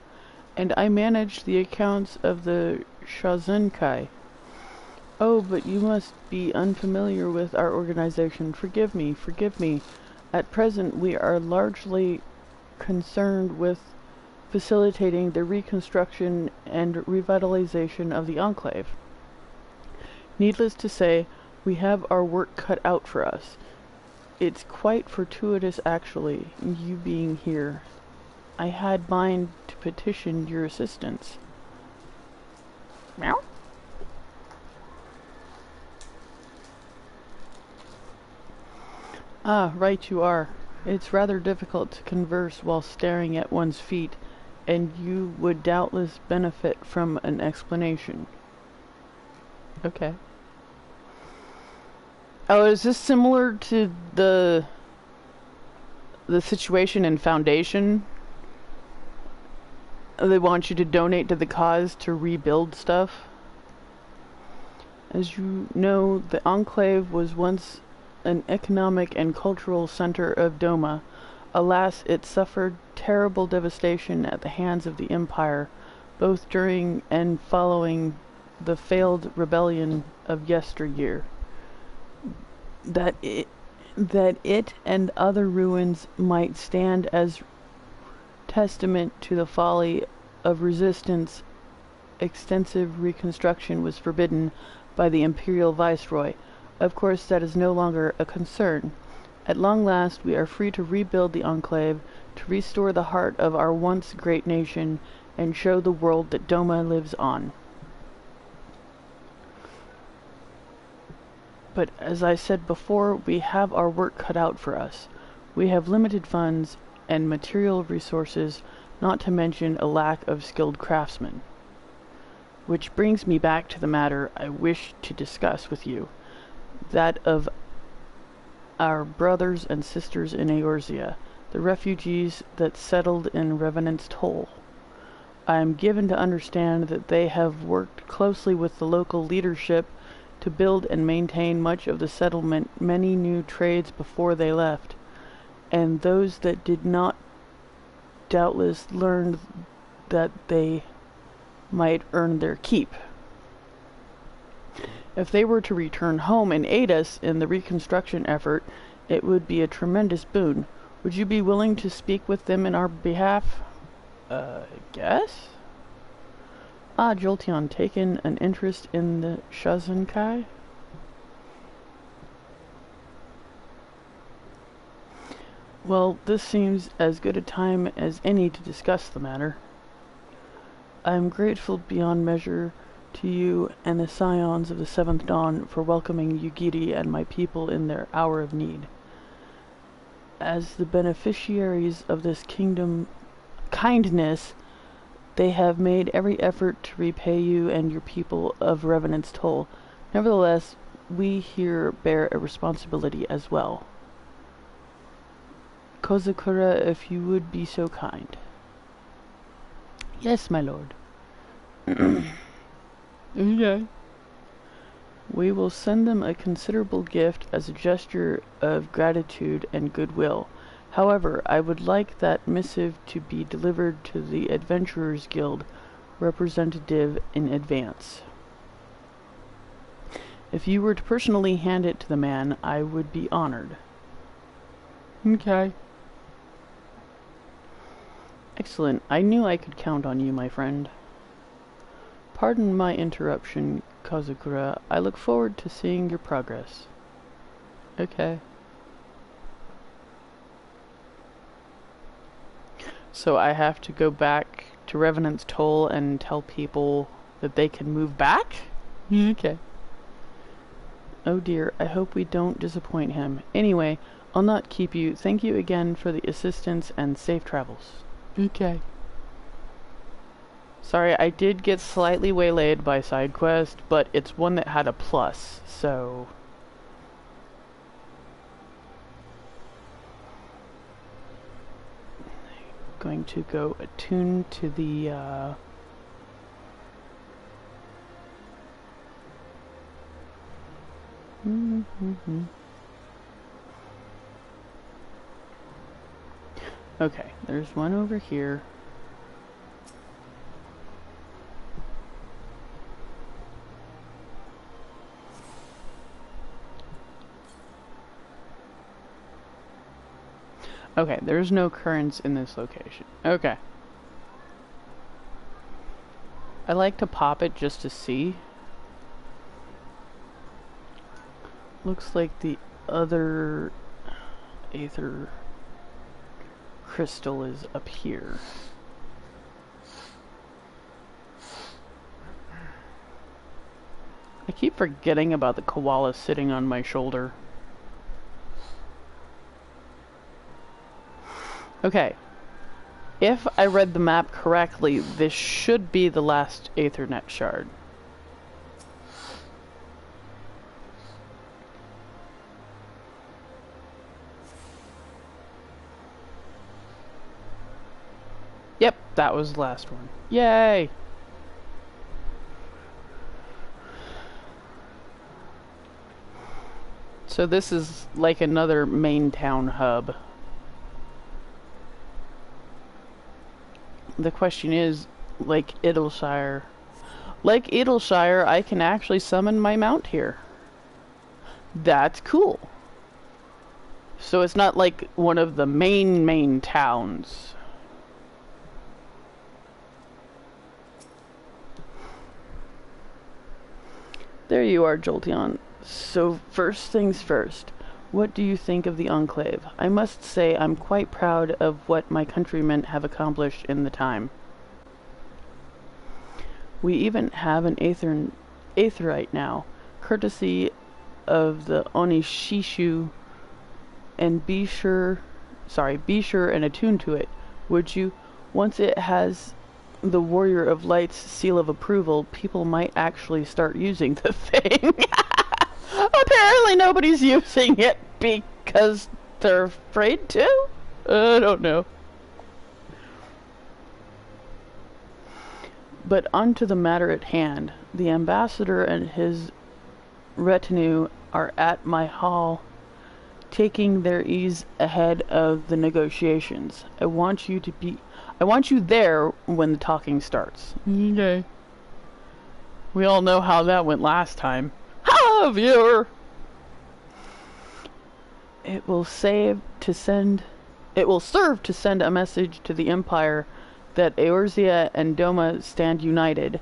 and I manage the accounts of the Shazenkai. Oh, but you must be unfamiliar with our organization. Forgive me, forgive me. At present, we are largely concerned with facilitating the reconstruction and revitalization of the Enclave. Needless to say, we have our work cut out for us. It's quite fortuitous, actually, you being here. I had mind to petition your assistance. Meow? Ah, right you are. It's rather difficult to converse while staring at one's feet, and you would doubtless benefit from an explanation. Okay. Oh, is this similar to the situation in Foundation? They want you to donate to the cause to rebuild stuff? As you know, the Enclave was once an economic and cultural center of Doma. Alas, it suffered terrible devastation at the hands of the Empire, both during and following the failed rebellion of yesteryear. That it and other ruins might stand as testament to the folly of resistance, extensive reconstruction was forbidden by the Imperial Viceroy. Of course, that is no longer a concern. At long last, we are free to rebuild the Enclave, to restore the heart of our once great nation, and show the world that Doma lives on. But as I said before, we have our work cut out for us. We have limited funds and material resources, not to mention a lack of skilled craftsmen. Which brings me back to the matter I wish to discuss with you, that of our brothers and sisters in Eorzea, the refugees that settled in Revenant's Toll. I am given to understand that they have worked closely with the local leadership to build and maintain much of the settlement, many new trades before they left, and those that did not doubtless learned that they might earn their keep. If they were to return home and aid us in the reconstruction effort, it would be a tremendous boon. Would you be willing to speak with them in our behalf? Guess? Ah, Jolteon, taken an interest in the Shazenkai? Well, this seems as good a time as any to discuss the matter. I am grateful beyond measure to you and the Scions of the Seventh Dawn for welcoming Yugiri and my people in their hour of need. As the beneficiaries of this kindness, they have made every effort to repay you and your people of Revenant's toll. Nevertheless, we here bear a responsibility as well. Kozakura, if you would be so kind. Yes, my lord. Okay. We will send them a considerable gift as a gesture of gratitude and goodwill. However, I would like that missive to be delivered to the Adventurers Guild representative in advance. If you were to personally hand it to the man, I would be honored. Okay. Excellent. I knew I could count on you, my friend. Pardon my interruption, Kazakura. I look forward to seeing your progress. Okay. So I have to go back to Revenant's Toll and tell people that they can move back? Okay. Oh dear, I hope we don't disappoint him. Anyway, I'll not keep you. Thank you again for the assistance and safe travels. Okay. Sorry, I did get slightly waylaid by side quest, but it's one that had a plus, so... Going to go attune to the, Okay, there's one over here. Okay, there's no currents in this location. Okay. I like to pop it just to see. Looks like the other Aether crystal is up here. I keep forgetting about the koala sitting on my shoulder. Okay, if I read the map correctly, this should be the last Aethernet shard. Yep, that was the last one. Yay! So this is like another main town hub. The question is, like Idleshire, I can actually summon my mount here. That's cool. So it's not like one of the main towns. There you are, Jolteon. So first things first. What do you think of the Enclave? I must say I'm quite proud of what my countrymen have accomplished in the time. We even have an Aetherite now, courtesy of the Onishishu, and be sure and attune to it, would you? Once it has the Warrior of Light's seal of approval, people might actually start using the thing. Apparently nobody's using it because they're afraid to? I don't know. But onto the matter at hand. The ambassador and his retinue are at my hall, taking their ease ahead of the negotiations. I want you there when the talking starts. Okay. We all know how that went last time. Ha, viewer! It will serve to send a message to the Empire that Eorzea and Doma stand united.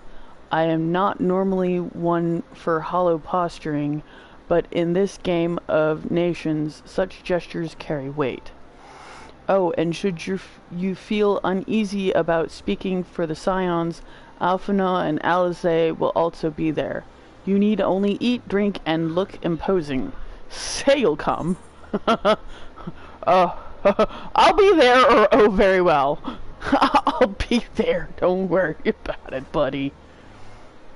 I am not normally one for hollow posturing, but in this game of nations, such gestures carry weight. Oh, and should you feel uneasy about speaking for the Scions, Alphina and Alizé will also be there. You need only eat, drink, and look imposing. Say you'll come. I'll be there, or oh, very well. I'll be there. Don't worry about it, buddy.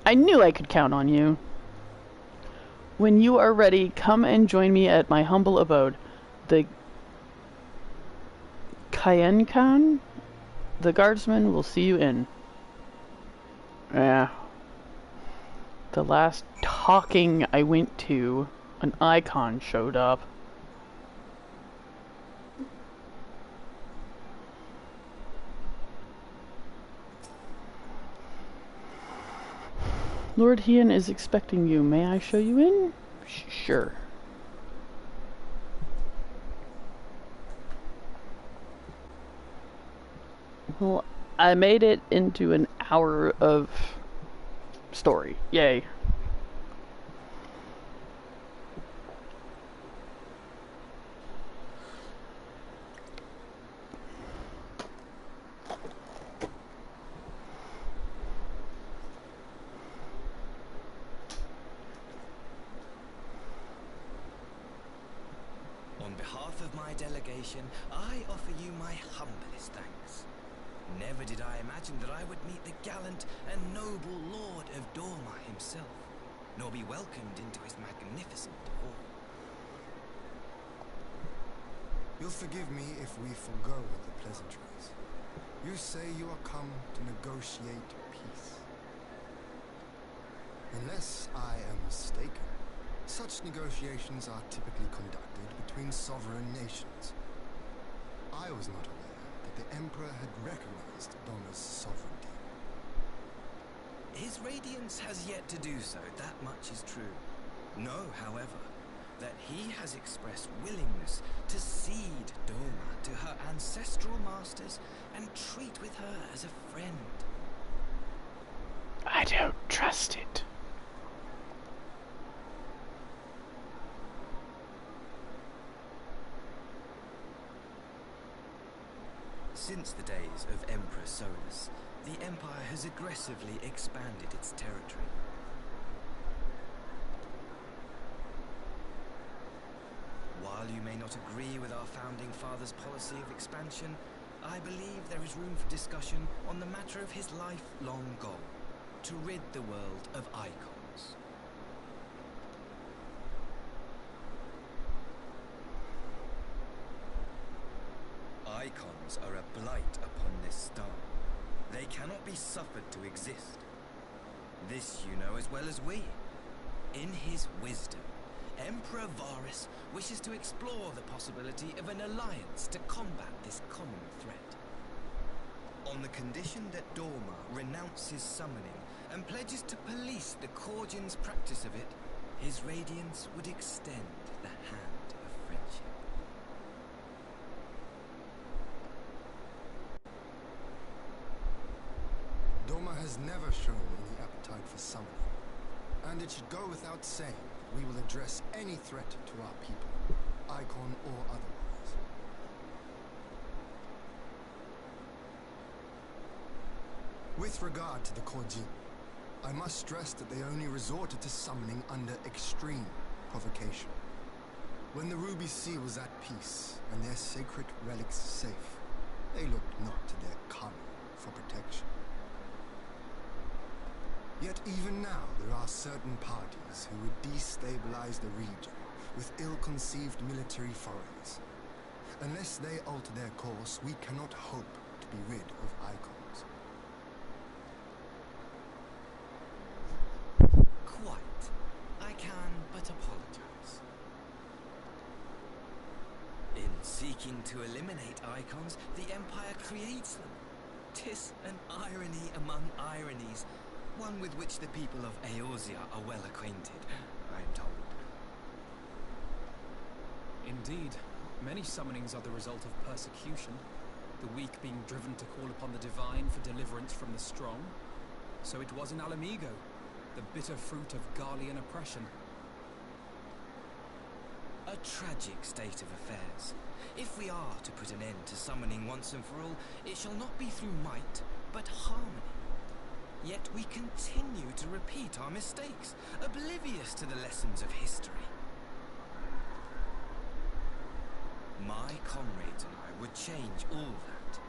I knew I could count on you. When you are ready, come and join me at my humble abode, the Kyenkan. The guardsman will see you in. Yeah. The last talking I went to, an icon showed up. Lord Hien is expecting you. May I show you in? Sure. Well, I made it into an hour of story. Yay. On behalf of my delegation, I offer you my humblest thanks. Never did I imagine that I would meet the gallant and noble Lord of Dorma himself, nor be welcomed into his magnificent hall. You'll forgive me if we forego the pleasantries. You say you are come to negotiate peace. Unless I am mistaken, such negotiations are typically conducted between sovereign nations. I was not aware that the Emperor had recognized Dorma's sovereignty. His Radiance has yet to do so, that much is true. Know, however, that he has expressed willingness to cede Dorma to her ancestral masters and treat with her as a friend. I don't trust it. Since the days of Emperor Solus, the Empire has aggressively expanded its territory. While you may not agree with our founding father's policy of expansion, I believe there is room for discussion on the matter of his lifelong goal, to rid the world of icons. Icons are a blight upon this star. They cannot be suffered to exist. This you know as well as we. In his wisdom, Emperor Varus wishes to explore the possibility of an alliance to combat this common threat. On the condition that Dorma renounces summoning and pledges to police the Cordians' practice of it, his Radiance would extend the hand of friendship. Dorma has never shown any appetite for summoning, and it should go without saying that we will address any threat to our people, icon or otherwise. With regard to the Cordian, I must stress that they only resorted to summoning under extreme provocation. When the Ruby Sea was at peace and their sacred relics safe, they looked not to their cunning for protection. Yet even now there are certain parties who would destabilize the region with ill-conceived military forays. Unless they alter their course, we cannot hope to be rid of icons. Quite. I can but apologize. In seeking to eliminate icons, the Empire creates them. 'Tis an irony among ironies, one with which the people of Eorzea are well acquainted, I am told. Indeed, many summonings are the result of persecution, the weak being driven to call upon the divine for deliverance from the strong. So it was in Alamigo, the bitter fruit of Garlean oppression. A tragic state of affairs. If we are to put an end to summoning once and for all, it shall not be through might, but harmony. Yet we continue to repeat our mistakes, oblivious to the lessons of history. My comrades and I would change all that.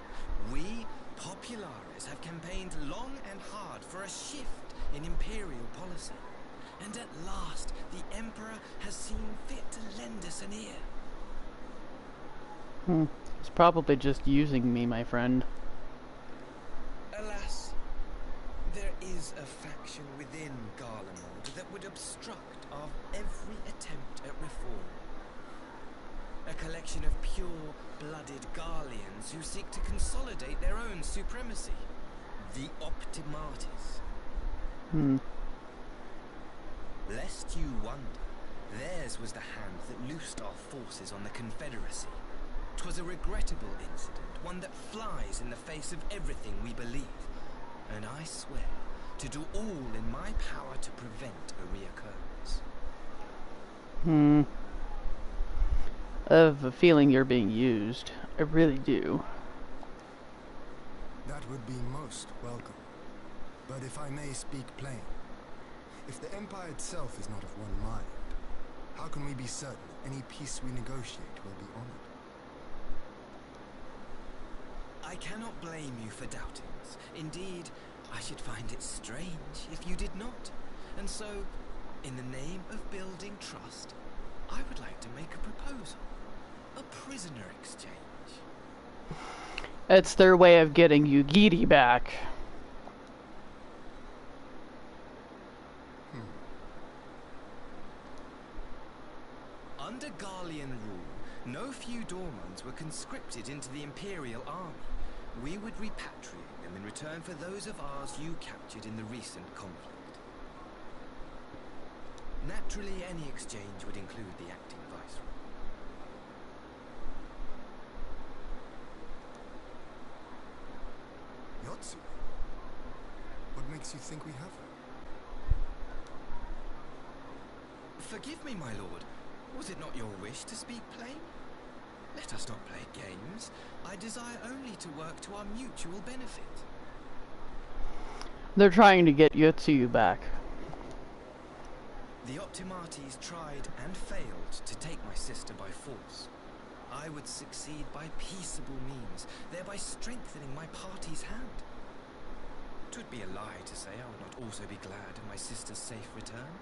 We, Populares, have campaigned long and hard for a shift in imperial policy. And at last, the Emperor has seen fit to lend us an ear. He's probably just using me, my friend. Alas, there is a faction within Garlemald that would obstruct our every attempt at reform. A collection of pure-blooded Garleans who seek to consolidate their own supremacy. The Optimates. Lest you wonder, theirs was the hand that loosed our forces on the Confederacy. 'Twas a regrettable incident, one that flies in the face of everything we believe. And I swear to do all in my power to prevent a reoccurrence. I have a feeling you're being used. I really do. That would be most welcome. But if I may speak plain, if the Empire itself is not of one mind, how can we be certain any peace we negotiate will be honored? I cannot blame you for doubting us. Indeed, I should find it strange if you did not. And so, in the name of building trust, I would like to make a proposal. A prisoner exchange. It's their way of getting Yugiri back. Under Garlean rule, no few Dormans were conscripted into the Imperial Army. We would repatriate them in return for those of ours you captured in the recent conflict. Naturally, any exchange would include the acting viceroy. Yotsu? What makes you think we have her? Forgive me, my lord. Was it not your wish to speak plain? Let us not play games. I desire only to work to our mutual benefit. They're trying to get Yotsu back. The Optimates tried and failed to take my sister by force. I would succeed by peaceable means, thereby strengthening my party's hand. 'Twould be a lie to say I would not also be glad of my sister's safe return.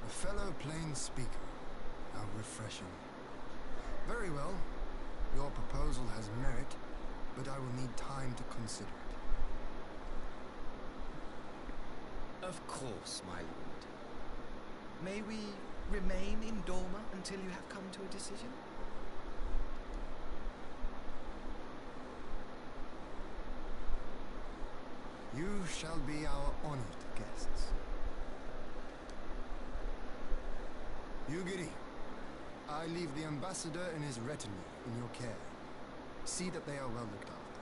A fellow plain speaker. How refreshing. Very well. Your proposal has merit, but I will need time to consider it. Of course, my lord. May we remain in Dorma until you have come to a decision? You shall be our honored guests. Yugiri, I leave the ambassador and his retinue in your care. See that they are well looked after.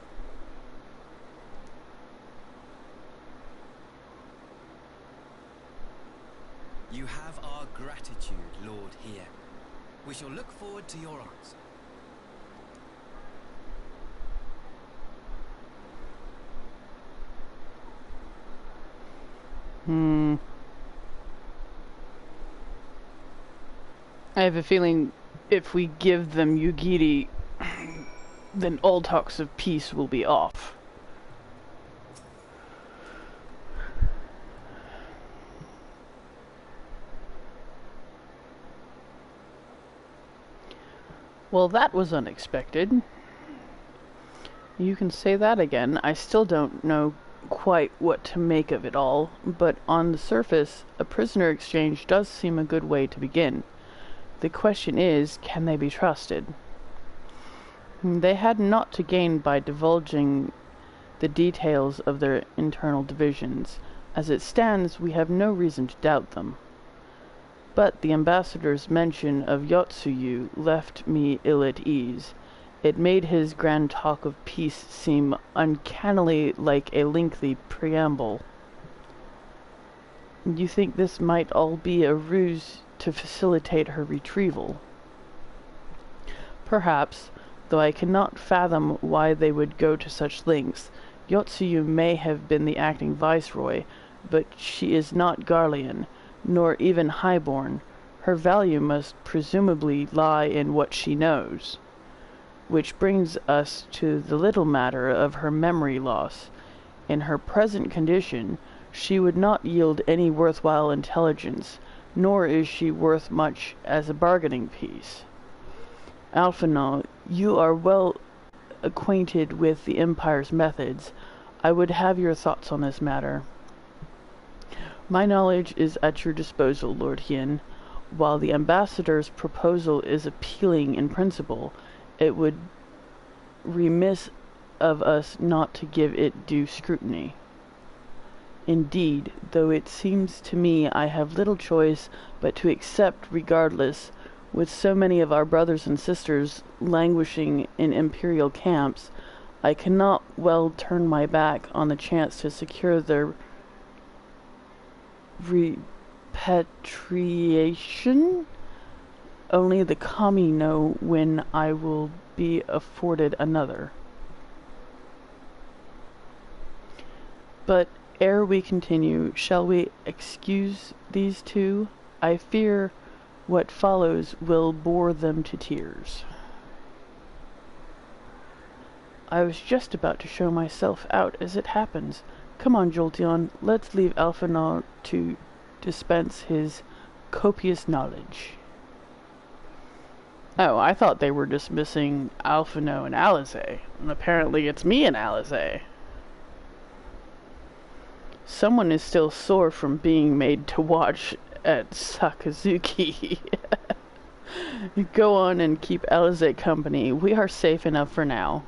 You have our gratitude, Lord here. We shall look forward to your answer. I have a feeling if we give them Yugiri, then all talks of peace will be off. Well, that was unexpected. You can say that again. I still don't know quite what to make of it all, but on the surface, a prisoner exchange does seem a good way to begin. The question is, can they be trusted? They had naught to gain by divulging the details of their internal divisions. As it stands, we have no reason to doubt them. But the ambassador's mention of Yotsuyu left me ill at ease. It made his grand talk of peace seem uncannily like a lengthy preamble. You think this might all be a ruse to facilitate her retrieval? Perhaps, though I cannot fathom why they would go to such lengths. Yotsuyu may have been the acting viceroy, but she is not Garlean, nor even highborn. Her value must presumably lie in what she knows. Which brings us to the little matter of her memory loss. In her present condition, she would not yield any worthwhile intelligence, nor is she worth much as a bargaining piece. Alphinaud, you are well acquainted with the Empire's methods. I would have your thoughts on this matter. My knowledge is at your disposal, Lord Hien. While the ambassador's proposal is appealing in principle, it would remiss of us not to give it due scrutiny. Indeed, though it seems to me I have little choice but to accept regardless, with so many of our brothers and sisters languishing in imperial camps, I cannot well turn my back on the chance to secure their repatriation. Only the kami know when I will be afforded another. But ere we continue, shall we excuse these two? I fear what follows will bore them to tears. I was just about to show myself out as it happens. Come on, Jolteon, let's leave Alphinaud to dispense his copious knowledge. Oh, I thought they were dismissing Alphinaud and Alisaie, and apparently it's me and Alisaie. Someone is still sore from being made to watch at Sakazuki. Go on and keep Alisaie company. We are safe enough for now.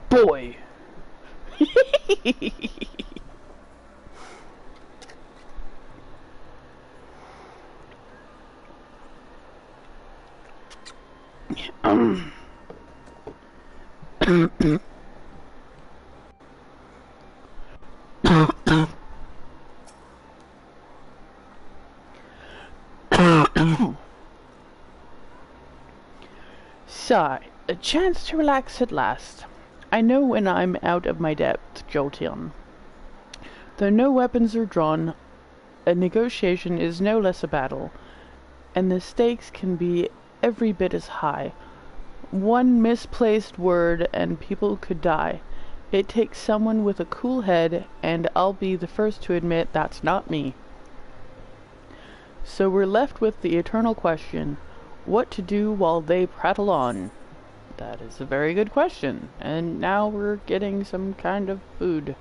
Boy! Sigh, a chance to relax at last. I know when I'm out of my depth, Jolteon. Though no weapons are drawn, a negotiation is no less a battle, and the stakes can be every bit as high. One misplaced word and people could die. It takes someone with a cool head, and I'll be the first to admit that's not me. So we're left with the eternal question, what to do while they prattle on? That is a very good question, and now we're getting some kind of food.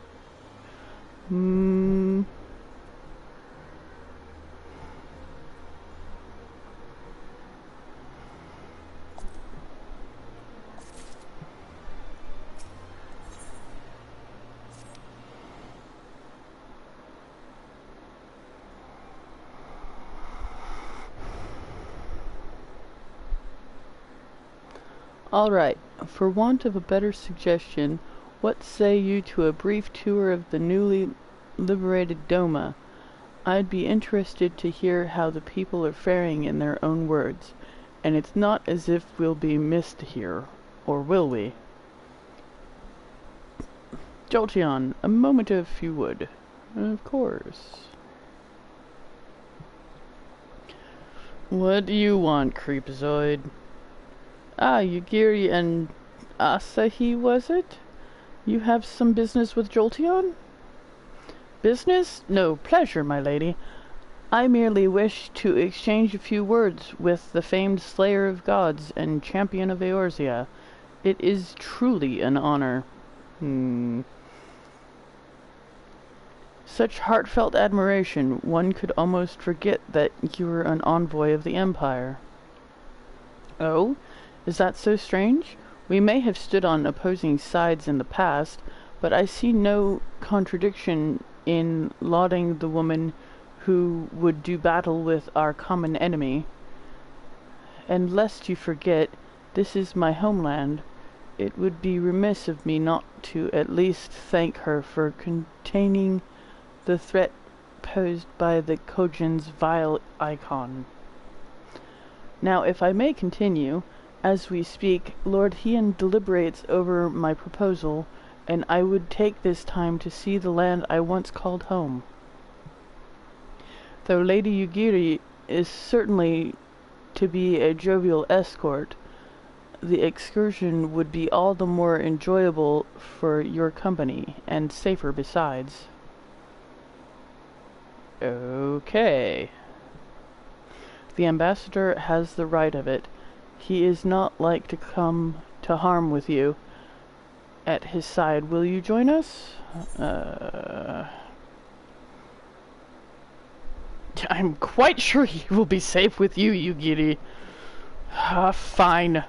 Alright, for want of a better suggestion, what say you to a brief tour of the newly liberated Doma? I'd be interested to hear how the people are faring in their own words, and it's not as if we'll be missed here, or will we? Jolteon, a moment if you would. Of course. What do you want, Creepazoid? Ah, Yugiri and Asahi, was it? You have some business with Jolteon? Business? No, pleasure, my lady. I merely wish to exchange a few words with the famed Slayer of Gods and Champion of Eorzea. It is truly an honor. Such heartfelt admiration, one could almost forget that you were an envoy of the Empire. Oh? Is that so strange? We may have stood on opposing sides in the past, but I see no contradiction in lauding the woman who would do battle with our common enemy. And lest you forget, this is my homeland. It would be remiss of me not to at least thank her for containing the threat posed by the Kojin's vile icon. Now, if I may continue, as we speak, Lord Hien deliberates over my proposal, and I would take this time to see the land I once called home. Though Lady Yugiri is certainly to be a jovial escort, the excursion would be all the more enjoyable for your company, and safer besides. Okay. The ambassador has the right of it. He is not like to come to harm with you at his side. Will you join us? I'm quite sure he will be safe with you, Yugiri. Fine.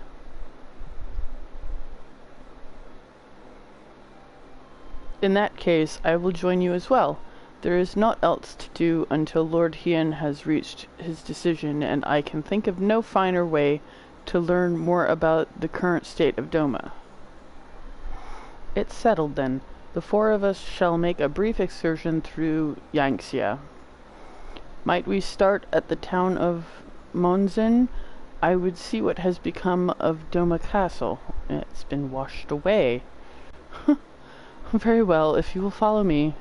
In that case, I will join you as well. There is naught else to do until Lord Hien has reached his decision, and I can think of no finer way to learn more about the current state of Doma. It's settled then. The four of us shall make a brief excursion through Yangxia. Might we start at the town of Monzin? I would see what has become of Doma Castle. It's been washed away. Very well, if you will follow me.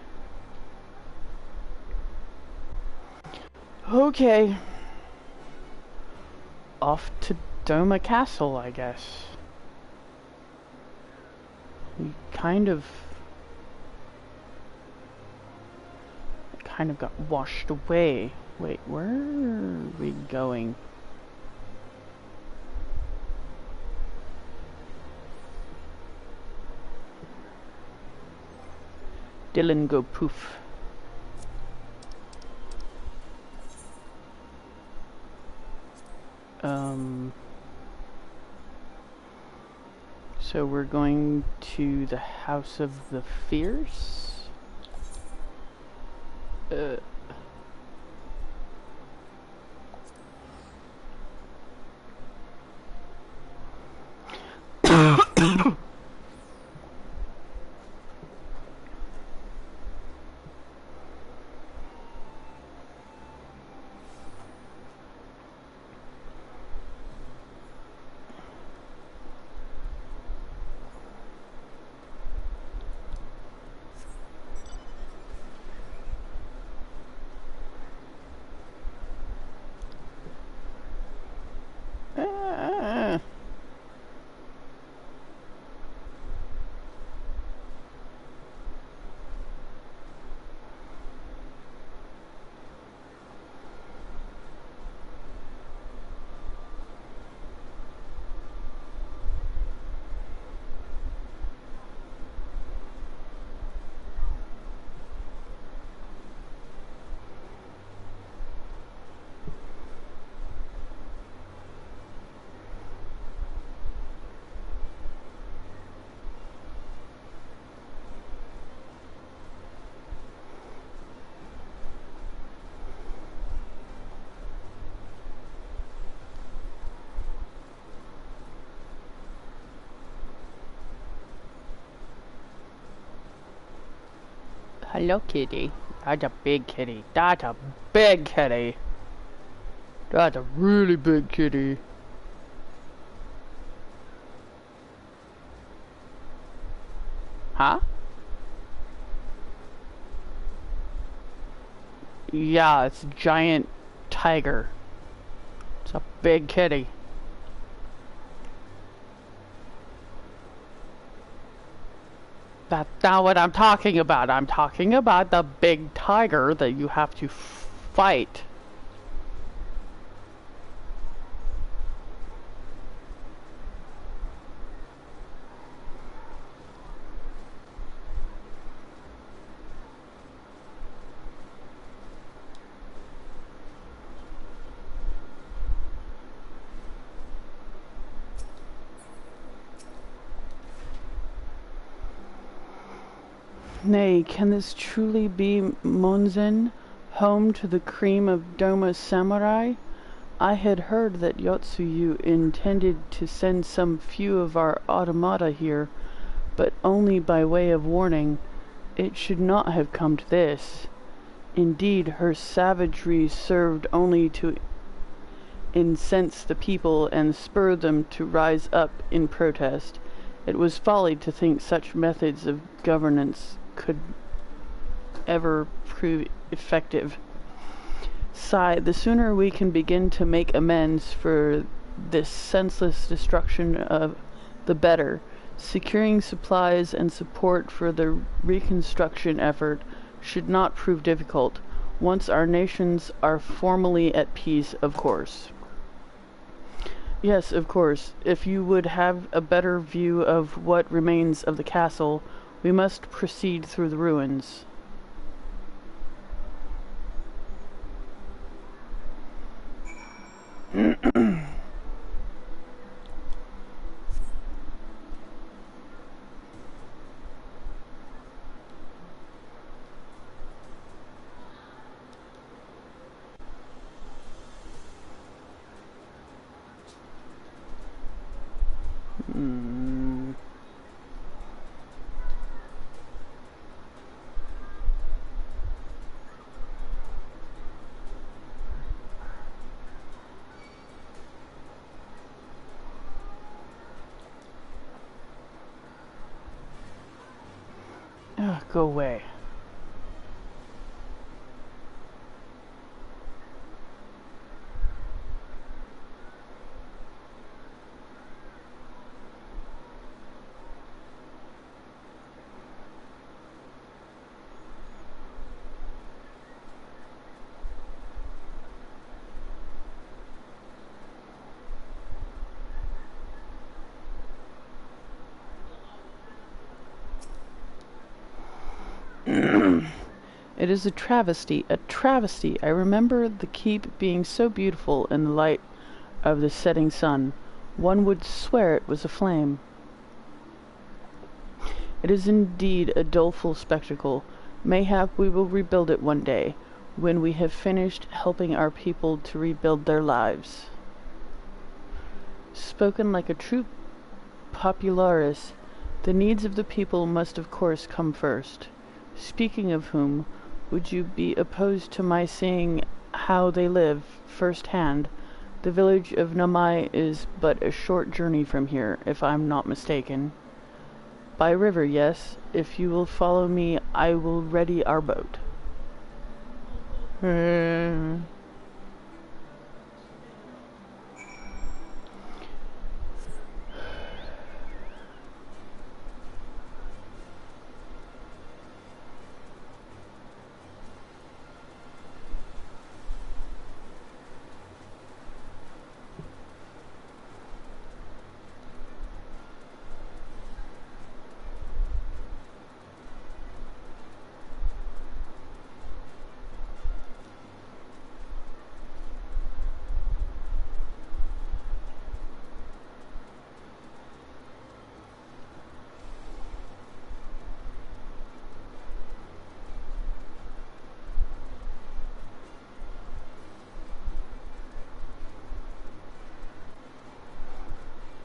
Okay. Off to Doma Castle, I guess. We kind of got washed away. Wait, where are we going? Dylan go poof. So we're going to the House of the Fierce? Hello, kitty. That's a big kitty. That's a big kitty. That's a really big kitty. Huh? Yeah, it's a giant tiger. It's a big kitty. That's not what I'm talking about. I'm talking about the big tiger that you have to fight. Nay, can this truly be Monzen, home to the cream of Doma samurai? I had heard that Yotsuyu intended to send some few of our automata here, but only by way of warning. It should not have come to this. Indeed, her savagery served only to incense the people and spur them to rise up in protest. It was folly to think such methods of governance could ever prove effective. Sigh, the sooner we can begin to make amends for this senseless destruction of the better. Securing supplies and support for the reconstruction effort should not prove difficult, once our nations are formally at peace, of course. Yes, of course. If you would have a better view of what remains of the castle, we must proceed through the ruins. Go away. It is a travesty, a travesty. I remember the keep being so beautiful in the light of the setting sun. One would swear it was aflame. It is indeed a doleful spectacle. Mayhap we will rebuild it one day, when we have finished helping our people to rebuild their lives. Spoken like a true popularis, the needs of the people must of course come first. Speaking of whom, would you be opposed to my seeing how they live first-hand? The village of Namai is but a short journey from here, if I'm not mistaken. By river, yes. If you will follow me, I will ready our boat.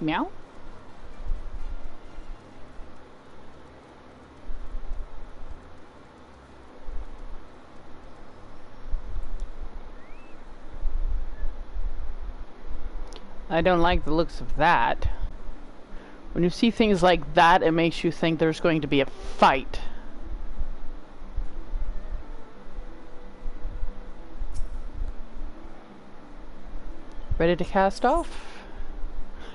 Meow? I don't like the looks of that. When you see things like that, it makes you think there's going to be a fight. Ready to cast off?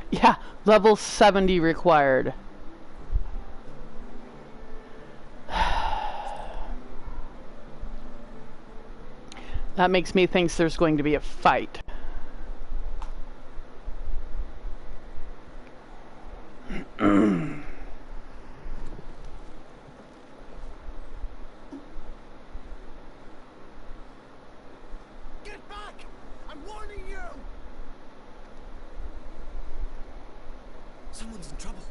Yeah, level 70 required. That makes me think there's going to be a fight. Get back! I'm warning you! Someone's in trouble.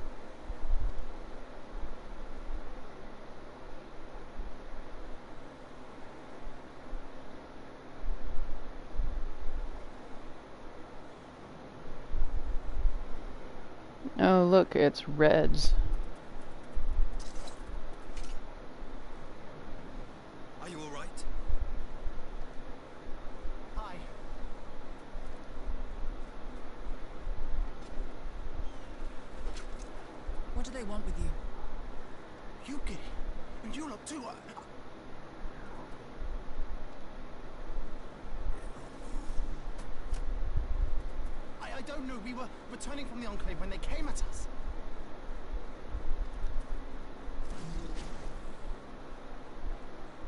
Oh, look, it's Reds. Are you all right? Hi. What do they want with you? Yuki, and you lot too. I don't know. We were returning from the Enclave when they came at us.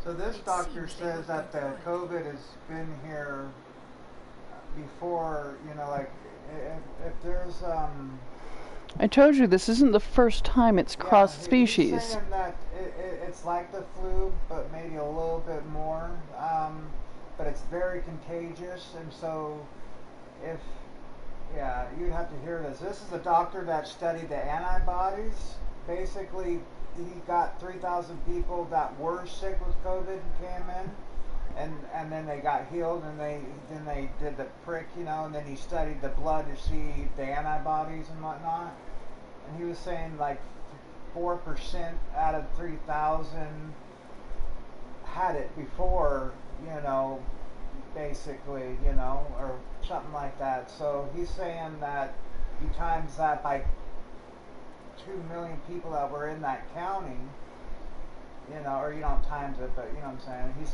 So this doctor says that the COVID has been here before, you know, like if there's I told you this isn't the first time it's crossed He's species. saying that it's like the flu, but maybe a little bit more. But it's very contagious, and so if you'd have to hear this. This is a doctor that studied the antibodies. Basically, he got 3,000 people that were sick with COVID and came in, and then they got healed, and then they did the prick, you know, and then he studied the blood to see the antibodies and whatnot. And he was saying like 4% out of 3,000 had it before, you know, basically, you know, or something like that. So he's saying that you times that by 2 million people that were in that county, you know, or you don't times it, but you know what I'm saying. He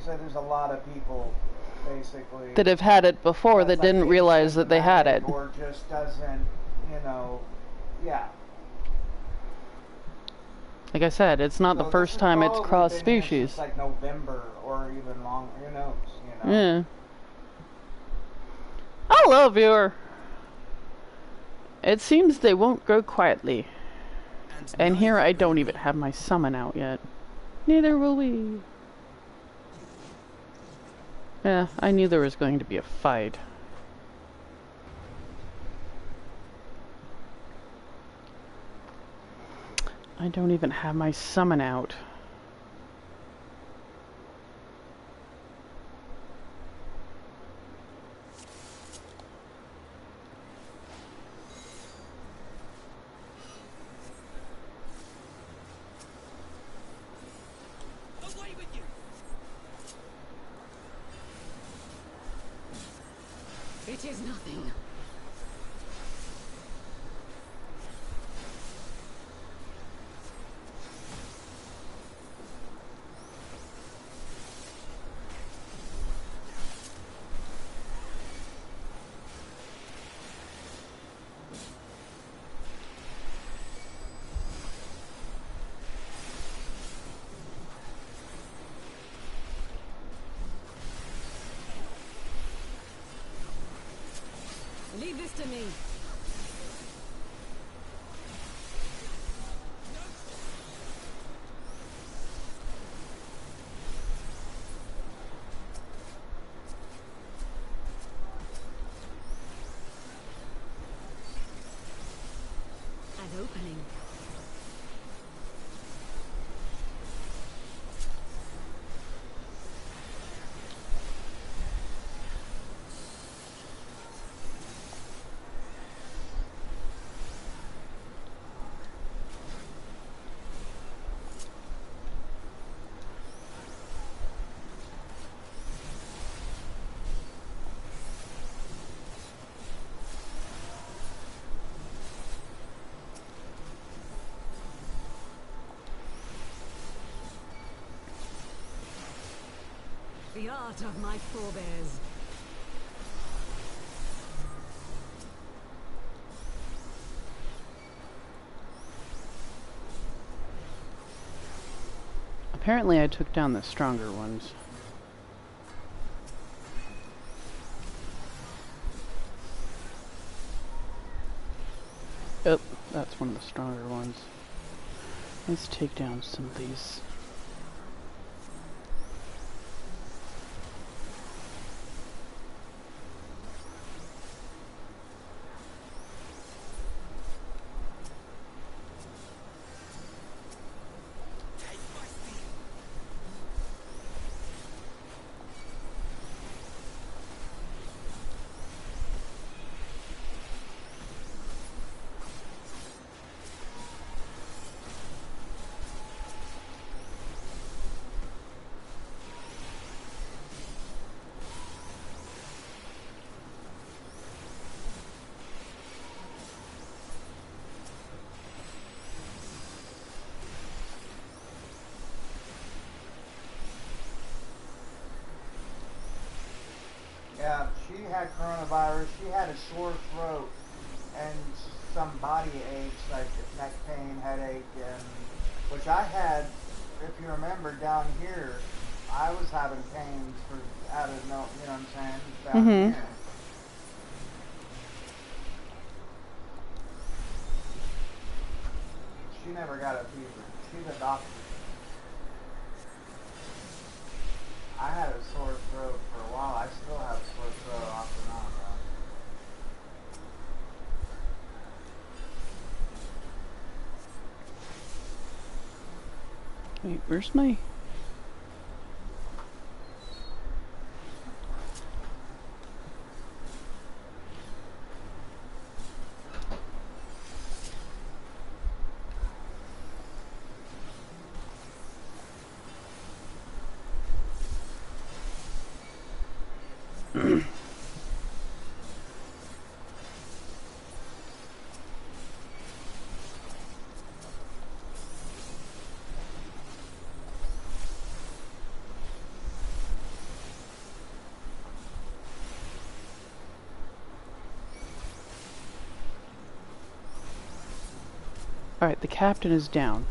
said there's a lot of people basically That have had it before that like didn't realize that they had it. or just doesn't, you know, yeah. Like I said, it's not the first time it's crossed species. Since like November or even longer. Who knows? You know. Yeah. Hello, viewer. It seems they won't go quietly. And here I don't even have my summon out yet. Neither will we. Yeah, I knew there was going to be a fight. I don't even have my summon out. Away with you! It is nothing. Leave this to me. An opening. The art of my forebears. Apparently I took down the stronger ones. Oh, that's one of the stronger ones. Let's take down some of these. had coronavirus, she had a sore throat and some body aches like neck pain, headache, and which I had. If you remember down here, I was having pains for out of no, you know what I'm saying? Down here. She never got a fever. She's a doctor. I had a sore throat for a while. I still have a sore throat off and on, bro. Wait, where's my... Alright, the captain is down.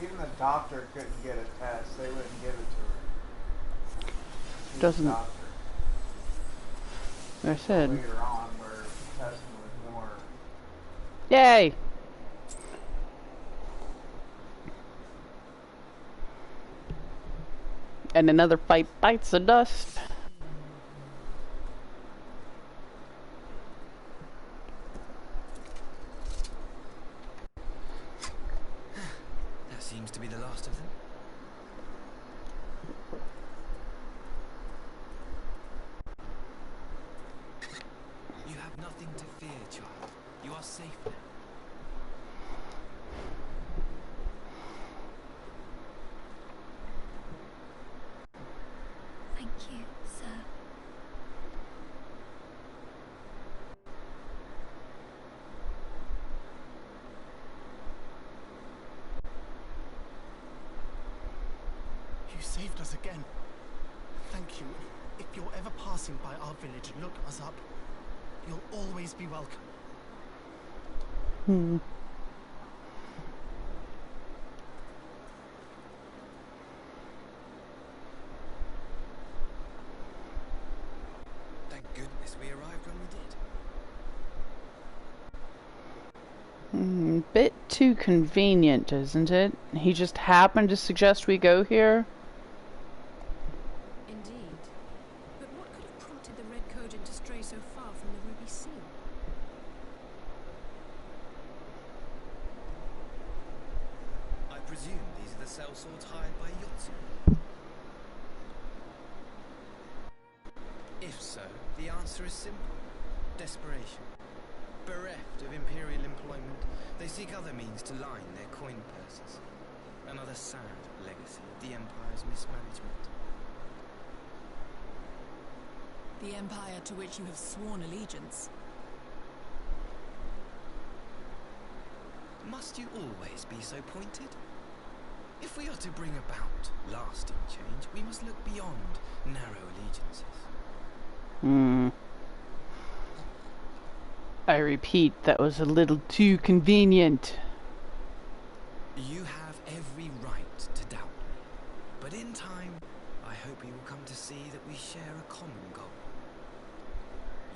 Even the doctor couldn't get a test. They wouldn't give it to her. Doesn't... Like I said. Later on, where testing was more... Yay! And another fight bites the dust. Seems to be the last of them. You have nothing to fear, child. You are safe now. Thank you, sir. You saved us again. Thank you. If you're ever passing by our village, look us up. You'll always be welcome. Thank goodness we arrived when we did. Bit too convenient, isn't it? He just happened to suggest we go here. Indeed. But what could have prompted the Red Kojin to stray so far from the Ruby Sea? I presume these are the sellswords hired by Jolty. If so, the answer is simple. Desperation. Bereft of imperial employment, they seek other means to line their coin purses. Another sad legacy of the Empire's mismanagement. The Empire to which you have sworn allegiance. Must you always be so pointed? If we are to bring about lasting change, we must look beyond narrow allegiances. I repeat, that was a little too convenient. You have every right to doubt me, but in time, I hope you will come to see that we share a common goal.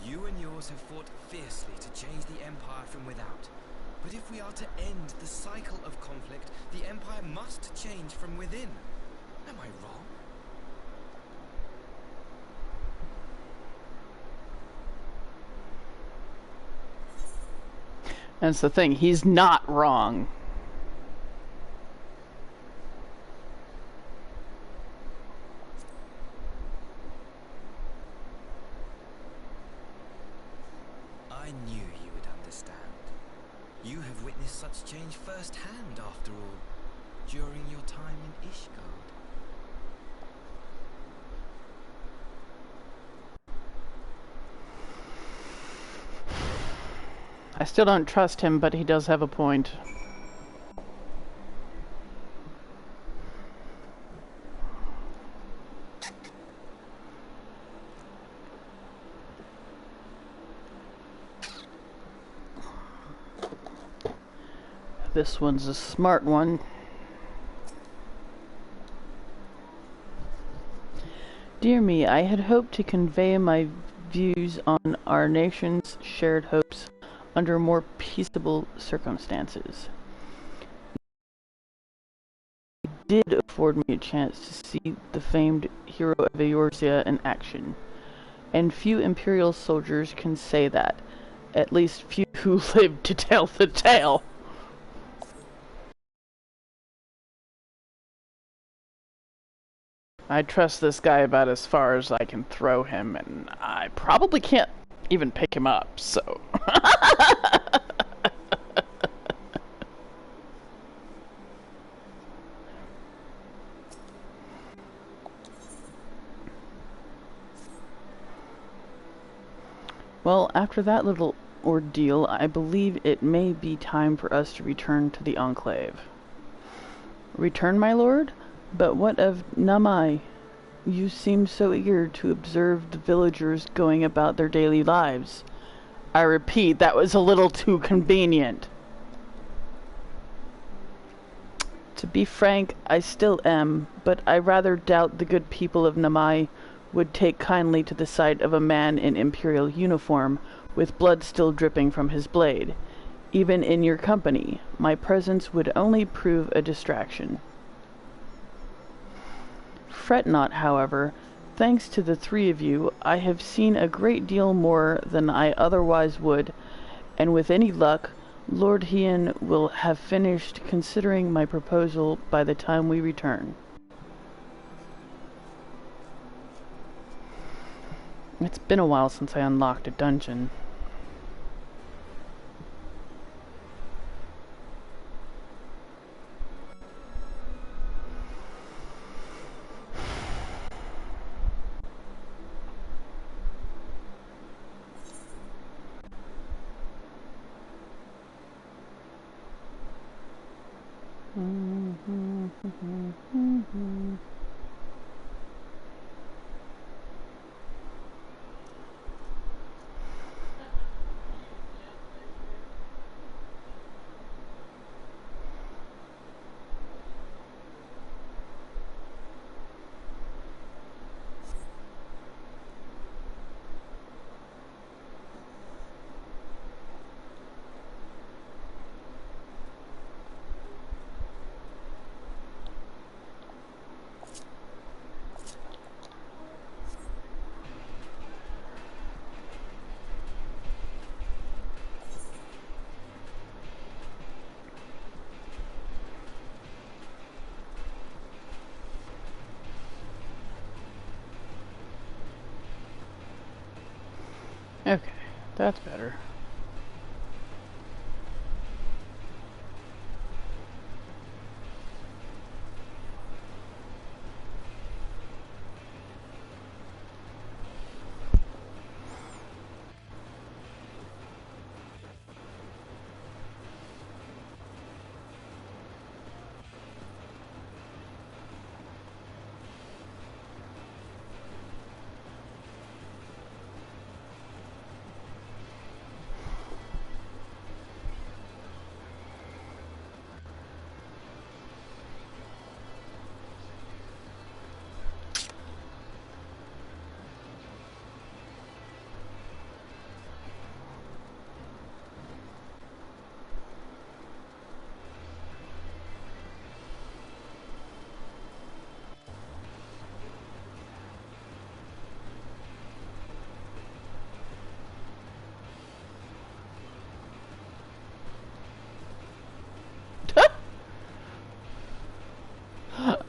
You and yours have fought fiercely to change the Empire from without, but if we are to end the cycle of conflict, the Empire must change from within. Am I wrong? That's the thing, he's not wrong. I knew you would understand. You have witnessed such change firsthand, after all, during your time in Ishgard. I still don't trust him, but he does have a point. This one's a smart one. Dear me, I had hoped to convey my views on our nation's shared hopes under more peaceable circumstances. It did afford me a chance to see the famed hero of Eorzea in action, and few Imperial soldiers can say that, at least few who lived to tell the tale. I trust this guy about as far as I can throw him, and I probably can't even pick him up, so... Well, after that little ordeal, I believe it may be time for us to return to the Enclave. Return, my lord? But what of Namai? You seem so eager to observe the villagers going about their daily lives. I repeat, that was a little too convenient. To be frank, I still am, but I rather doubt the good people of Namai would take kindly to the sight of a man in Imperial uniform, with blood still dripping from his blade. Even in your company, my presence would only prove a distraction. Fret not, however. Thanks to the three of you, I have seen a great deal more than I otherwise would, and with any luck, Lord Hien will have finished considering my proposal by the time we return. It's been a while since I unlocked a dungeon. Okay, that's better.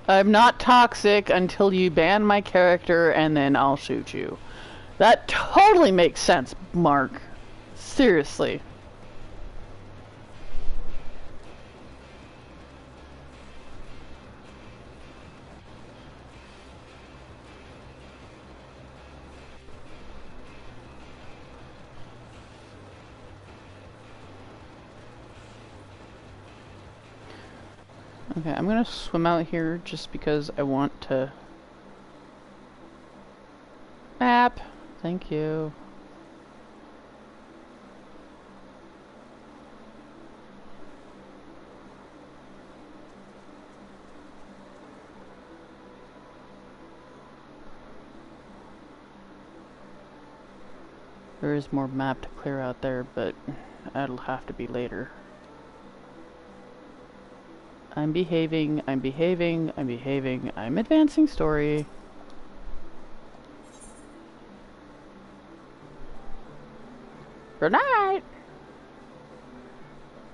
I'm not toxic until you ban my character, and then I'll shoot you. That totally makes sense, Mark. Seriously. Okay, I'm gonna swim out here just because I want to... Map! Thank you. There is more map to clear out there, but that'll have to be later. I'm behaving, I'm behaving, I'm behaving, I'm advancing story. Good night!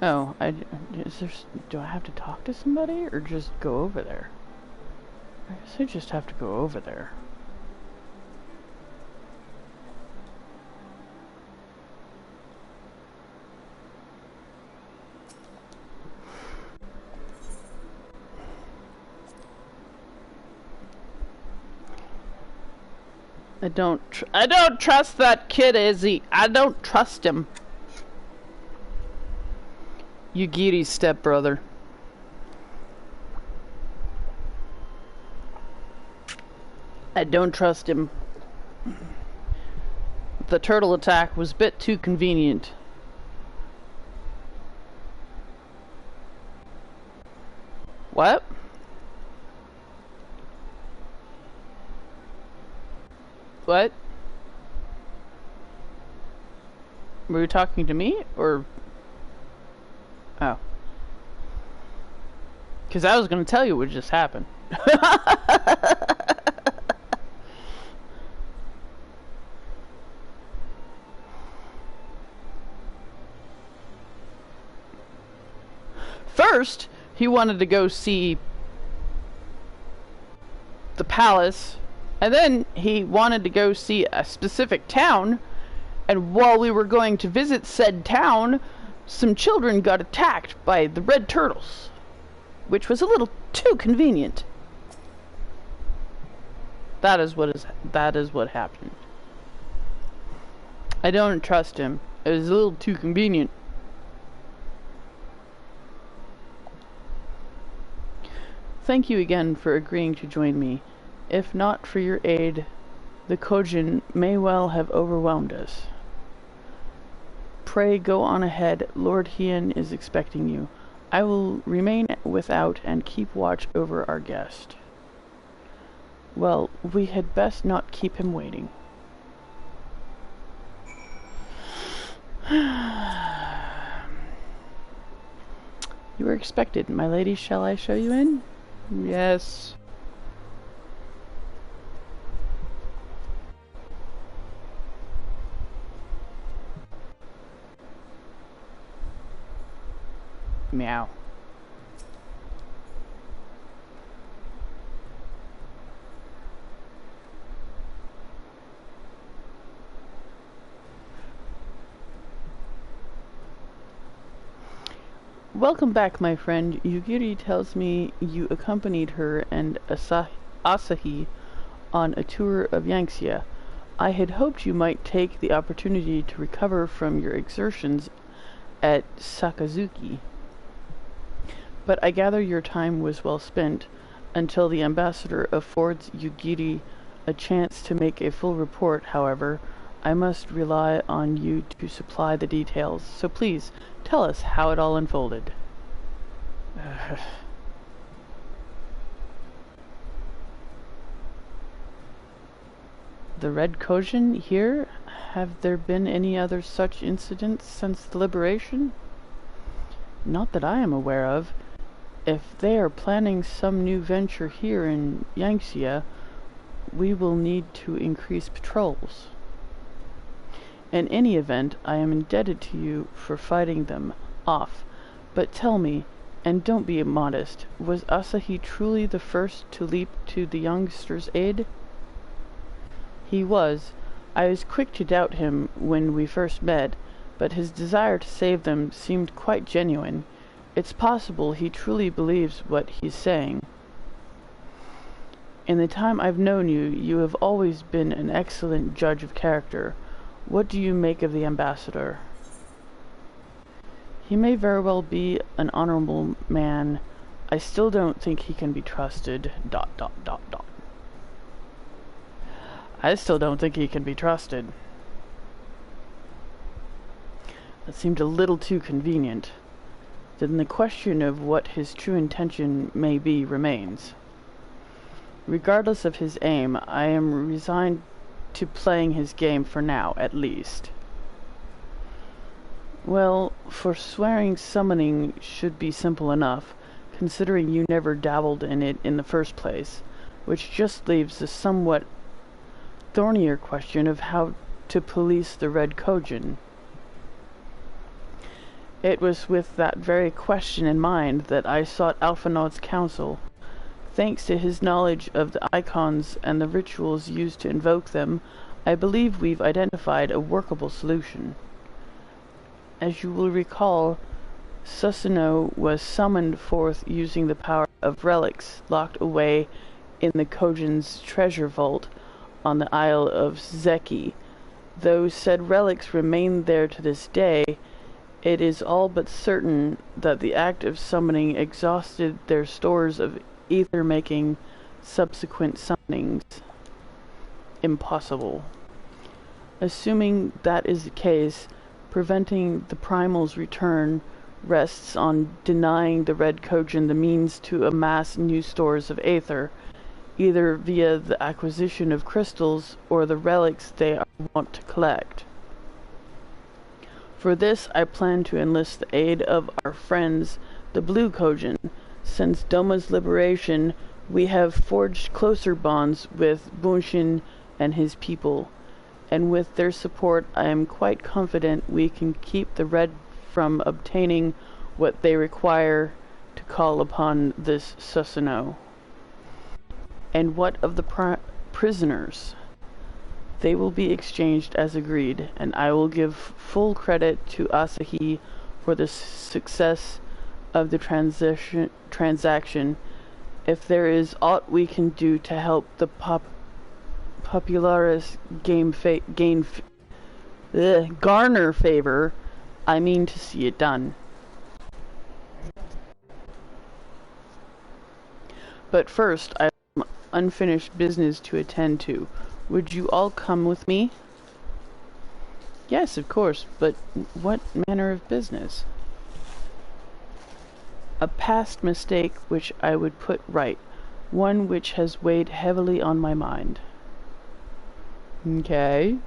Oh, do I have to talk to somebody, or just go over there? I guess I just have to go over there. I don't trust that kid, Izzy. I don't trust him. Yugiri's stepbrother. I don't trust him. The turtle attack was a bit too convenient. What? What? Were you talking to me, or... Oh. Because I was going to tell you what just happened. First, he wanted to go see the palace, and then he wanted to go see a specific town, and while we were going to visit said town, some children got attacked by the red turtles, which was a little too convenient. That is what happened. I don't trust him. It was a little too convenient. Thank you again for agreeing to join me. If not for your aid, the Kojin may well have overwhelmed us. Pray go on ahead. Lord Hien is expecting you. I will remain without and keep watch over our guest. Well, we had best not keep him waiting. You are expected, my lady. Shall I show you in? Yes. Meow. Welcome back, my friend. Yugiri tells me you accompanied her and Asahi on a tour of Yangxia. I had hoped you might take the opportunity to recover from your exertions at Sakazuki. But I gather your time was well spent. Until the ambassador affords Yugiri a chance to make a full report, however, I must rely on you to supply the details. So please, tell us how it all unfolded. The Red Kojin here? Have there been any other such incidents since the liberation? Not that I am aware of. If they are planning some new venture here in Yangxia, we will need to increase patrols. In any event, I am indebted to you for fighting them off. But tell me, and don't be immodest, was Asahi truly the first to leap to the youngster's aid? He was. I was quick to doubt him when we first met, but his desire to save them seemed quite genuine. It's possible he truly believes what he's saying. In the time I've known you, you have always been an excellent judge of character. What do you make of the ambassador? He may very well be an honorable man. I still don't think he can be trusted. ... I still don't think he can be trusted. That seemed a little too convenient. Then the question of what his true intention may be remains. Regardless of his aim, I am resigned to playing his game for now, at least. Well, forswearing summoning should be simple enough, considering you never dabbled in it in the first place, which just leaves the somewhat thornier question of how to police the Red Kojin. It was with that very question in mind that I sought Alphinaud's counsel. Thanks to his knowledge of the icons and the rituals used to invoke them, I believe we've identified a workable solution. As you will recall, Susanoo was summoned forth using the power of relics locked away in the Kojin's treasure vault on the Isle of Zeki. Though said relics remain there to this day, it is all but certain that the act of summoning exhausted their stores of ether, making subsequent summonings impossible. Assuming that is the case, preventing the primal's return rests on denying the Red Kojin the means to amass new stores of aether, either via the acquisition of crystals or the relics they are wont to collect. For this, I plan to enlist the aid of our friends, the Blue Kojin. Since Doma's liberation, we have forged closer bonds with Bunshin and his people, and with their support I am quite confident we can keep the Red from obtaining what they require to call upon this Susanoo. And what of the prisoners? They will be exchanged as agreed, and I will give full credit to Asahi for the success of the transaction. If there is aught we can do to help the popularis garner favor, I mean to see it done. But first, I have unfinished business to attend to. Would you all come with me? Yes, of course, but what manner of business? A past mistake which I would put right, one which has weighed heavily on my mind. Okay.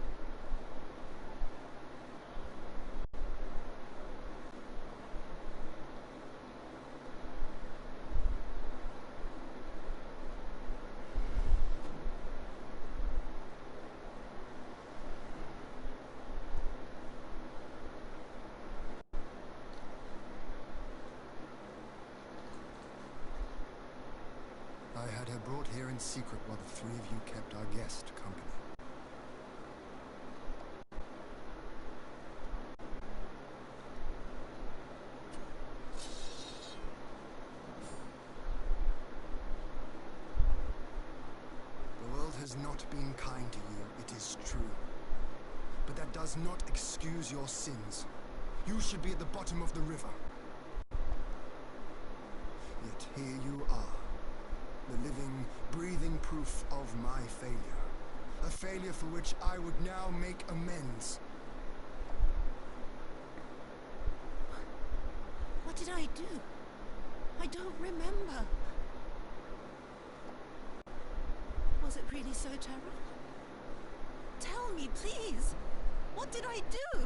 I had her brought here in secret while the three of you kept our guest company. The world has not been kind to you, it is true. But that does not excuse your sins. You should be at the bottom of the river. Yet here you are. The living, breathing proof of my failure. A failure for which I would now make amends. What did I do? I don't remember. Was it really so terrible? Tell me, please. What did I do?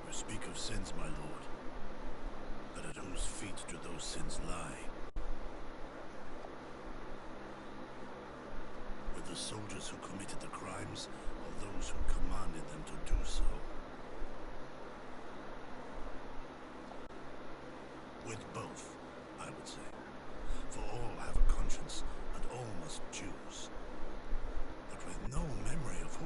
You speak of sins, my lord. But at whose feet do those sins lie? With the soldiers who committed the crimes, or those who commanded them to do so? With both, I would say. For all have a conscience, and all must choose. But with no memory of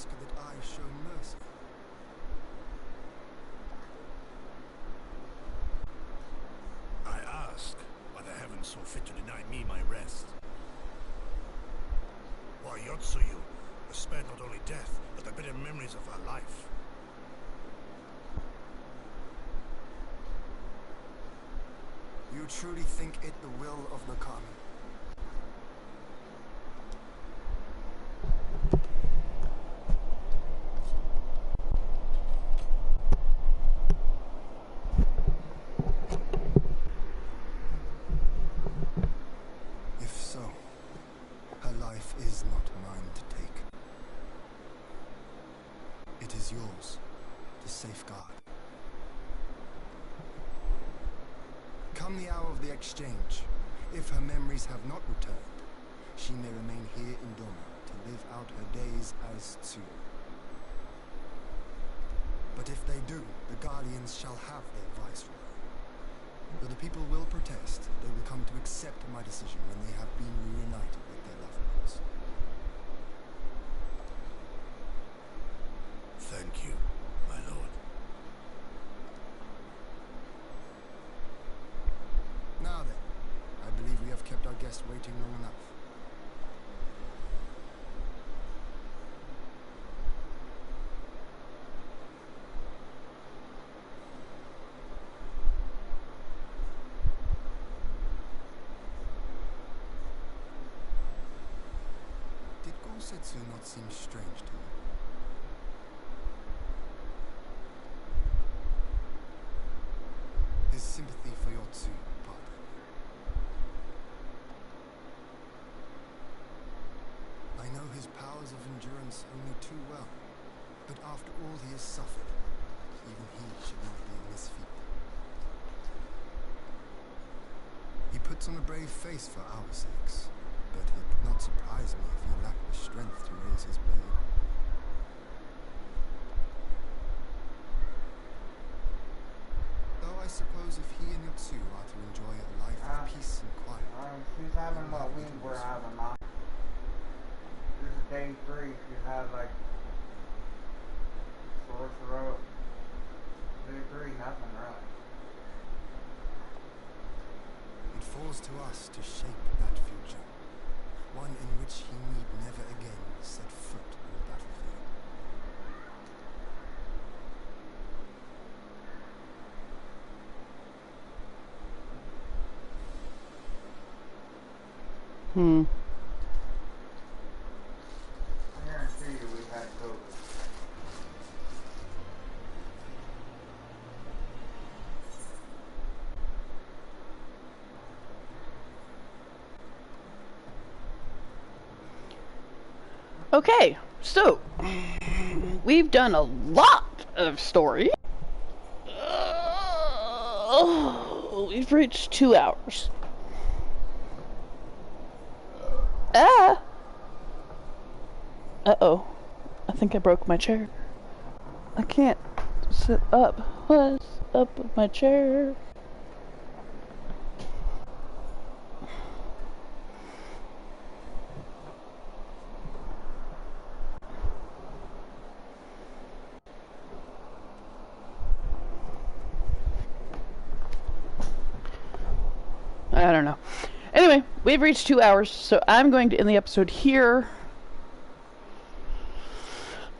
ask that I show mercy? I ask why the heavens saw fit to deny me my rest. Why Yotsuyu has spared not only death, but the bitter memories of her life. You truly think it the will of the Kami? If so, her life is not mine to take. It is yours to safeguard. Come the hour of the exchange, if her memories have not returned, she may remain here in Doma to live out her days as Tsu. But if they do, the Guardians shall have their viceroy. Though the people will protest, they will come to accept my decision when they have been reunited with their loved ones. Thank you, my lord. Now then, I believe we have kept our guest waiting long enough. Did Gosetsu not seem strange to you? His sympathy for your Tsu, partner. I know his powers of endurance only too well, but after all he has suffered, even he should not be in this feat. He puts on a brave face for our sakes, but it would not surprise me if he lacked the strength to raise his blade. Though I suppose if he and Yotsu are to enjoy a life of peace and quiet... she's having what we were having, Mom. This is day 3. She had like sore throat. Day 3, nothing really. It falls to us to shape that future, one in which he need never again set foot on the battlefield. I guarantee you we had COVID. Okay, so we've done a lot of story. We've reached 2 hours. Uh-oh. I think I broke my chair. I can't sit up. What's up with my chair? I don't know. Anyway, we've reached 2 hours, so I'm going to end the episode here.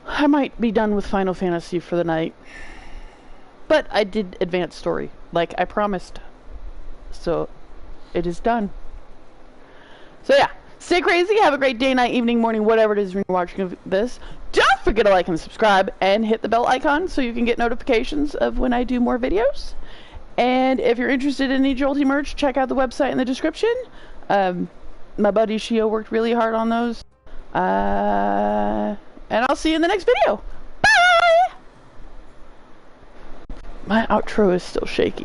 I might be done with Final Fantasy for the night. But I did advance story, like I promised. So, it is done. So yeah, stay crazy, have a great day, night, evening, morning, whatever it is you're watching this. Don't forget to like and subscribe, and hit the bell icon so you can get notifications of when I do more videos. And if you're interested in any Jolty merch, check out the website in the description. My buddy Shio worked really hard on those. And I'll see you in the next video. Bye! My outro is still shaky.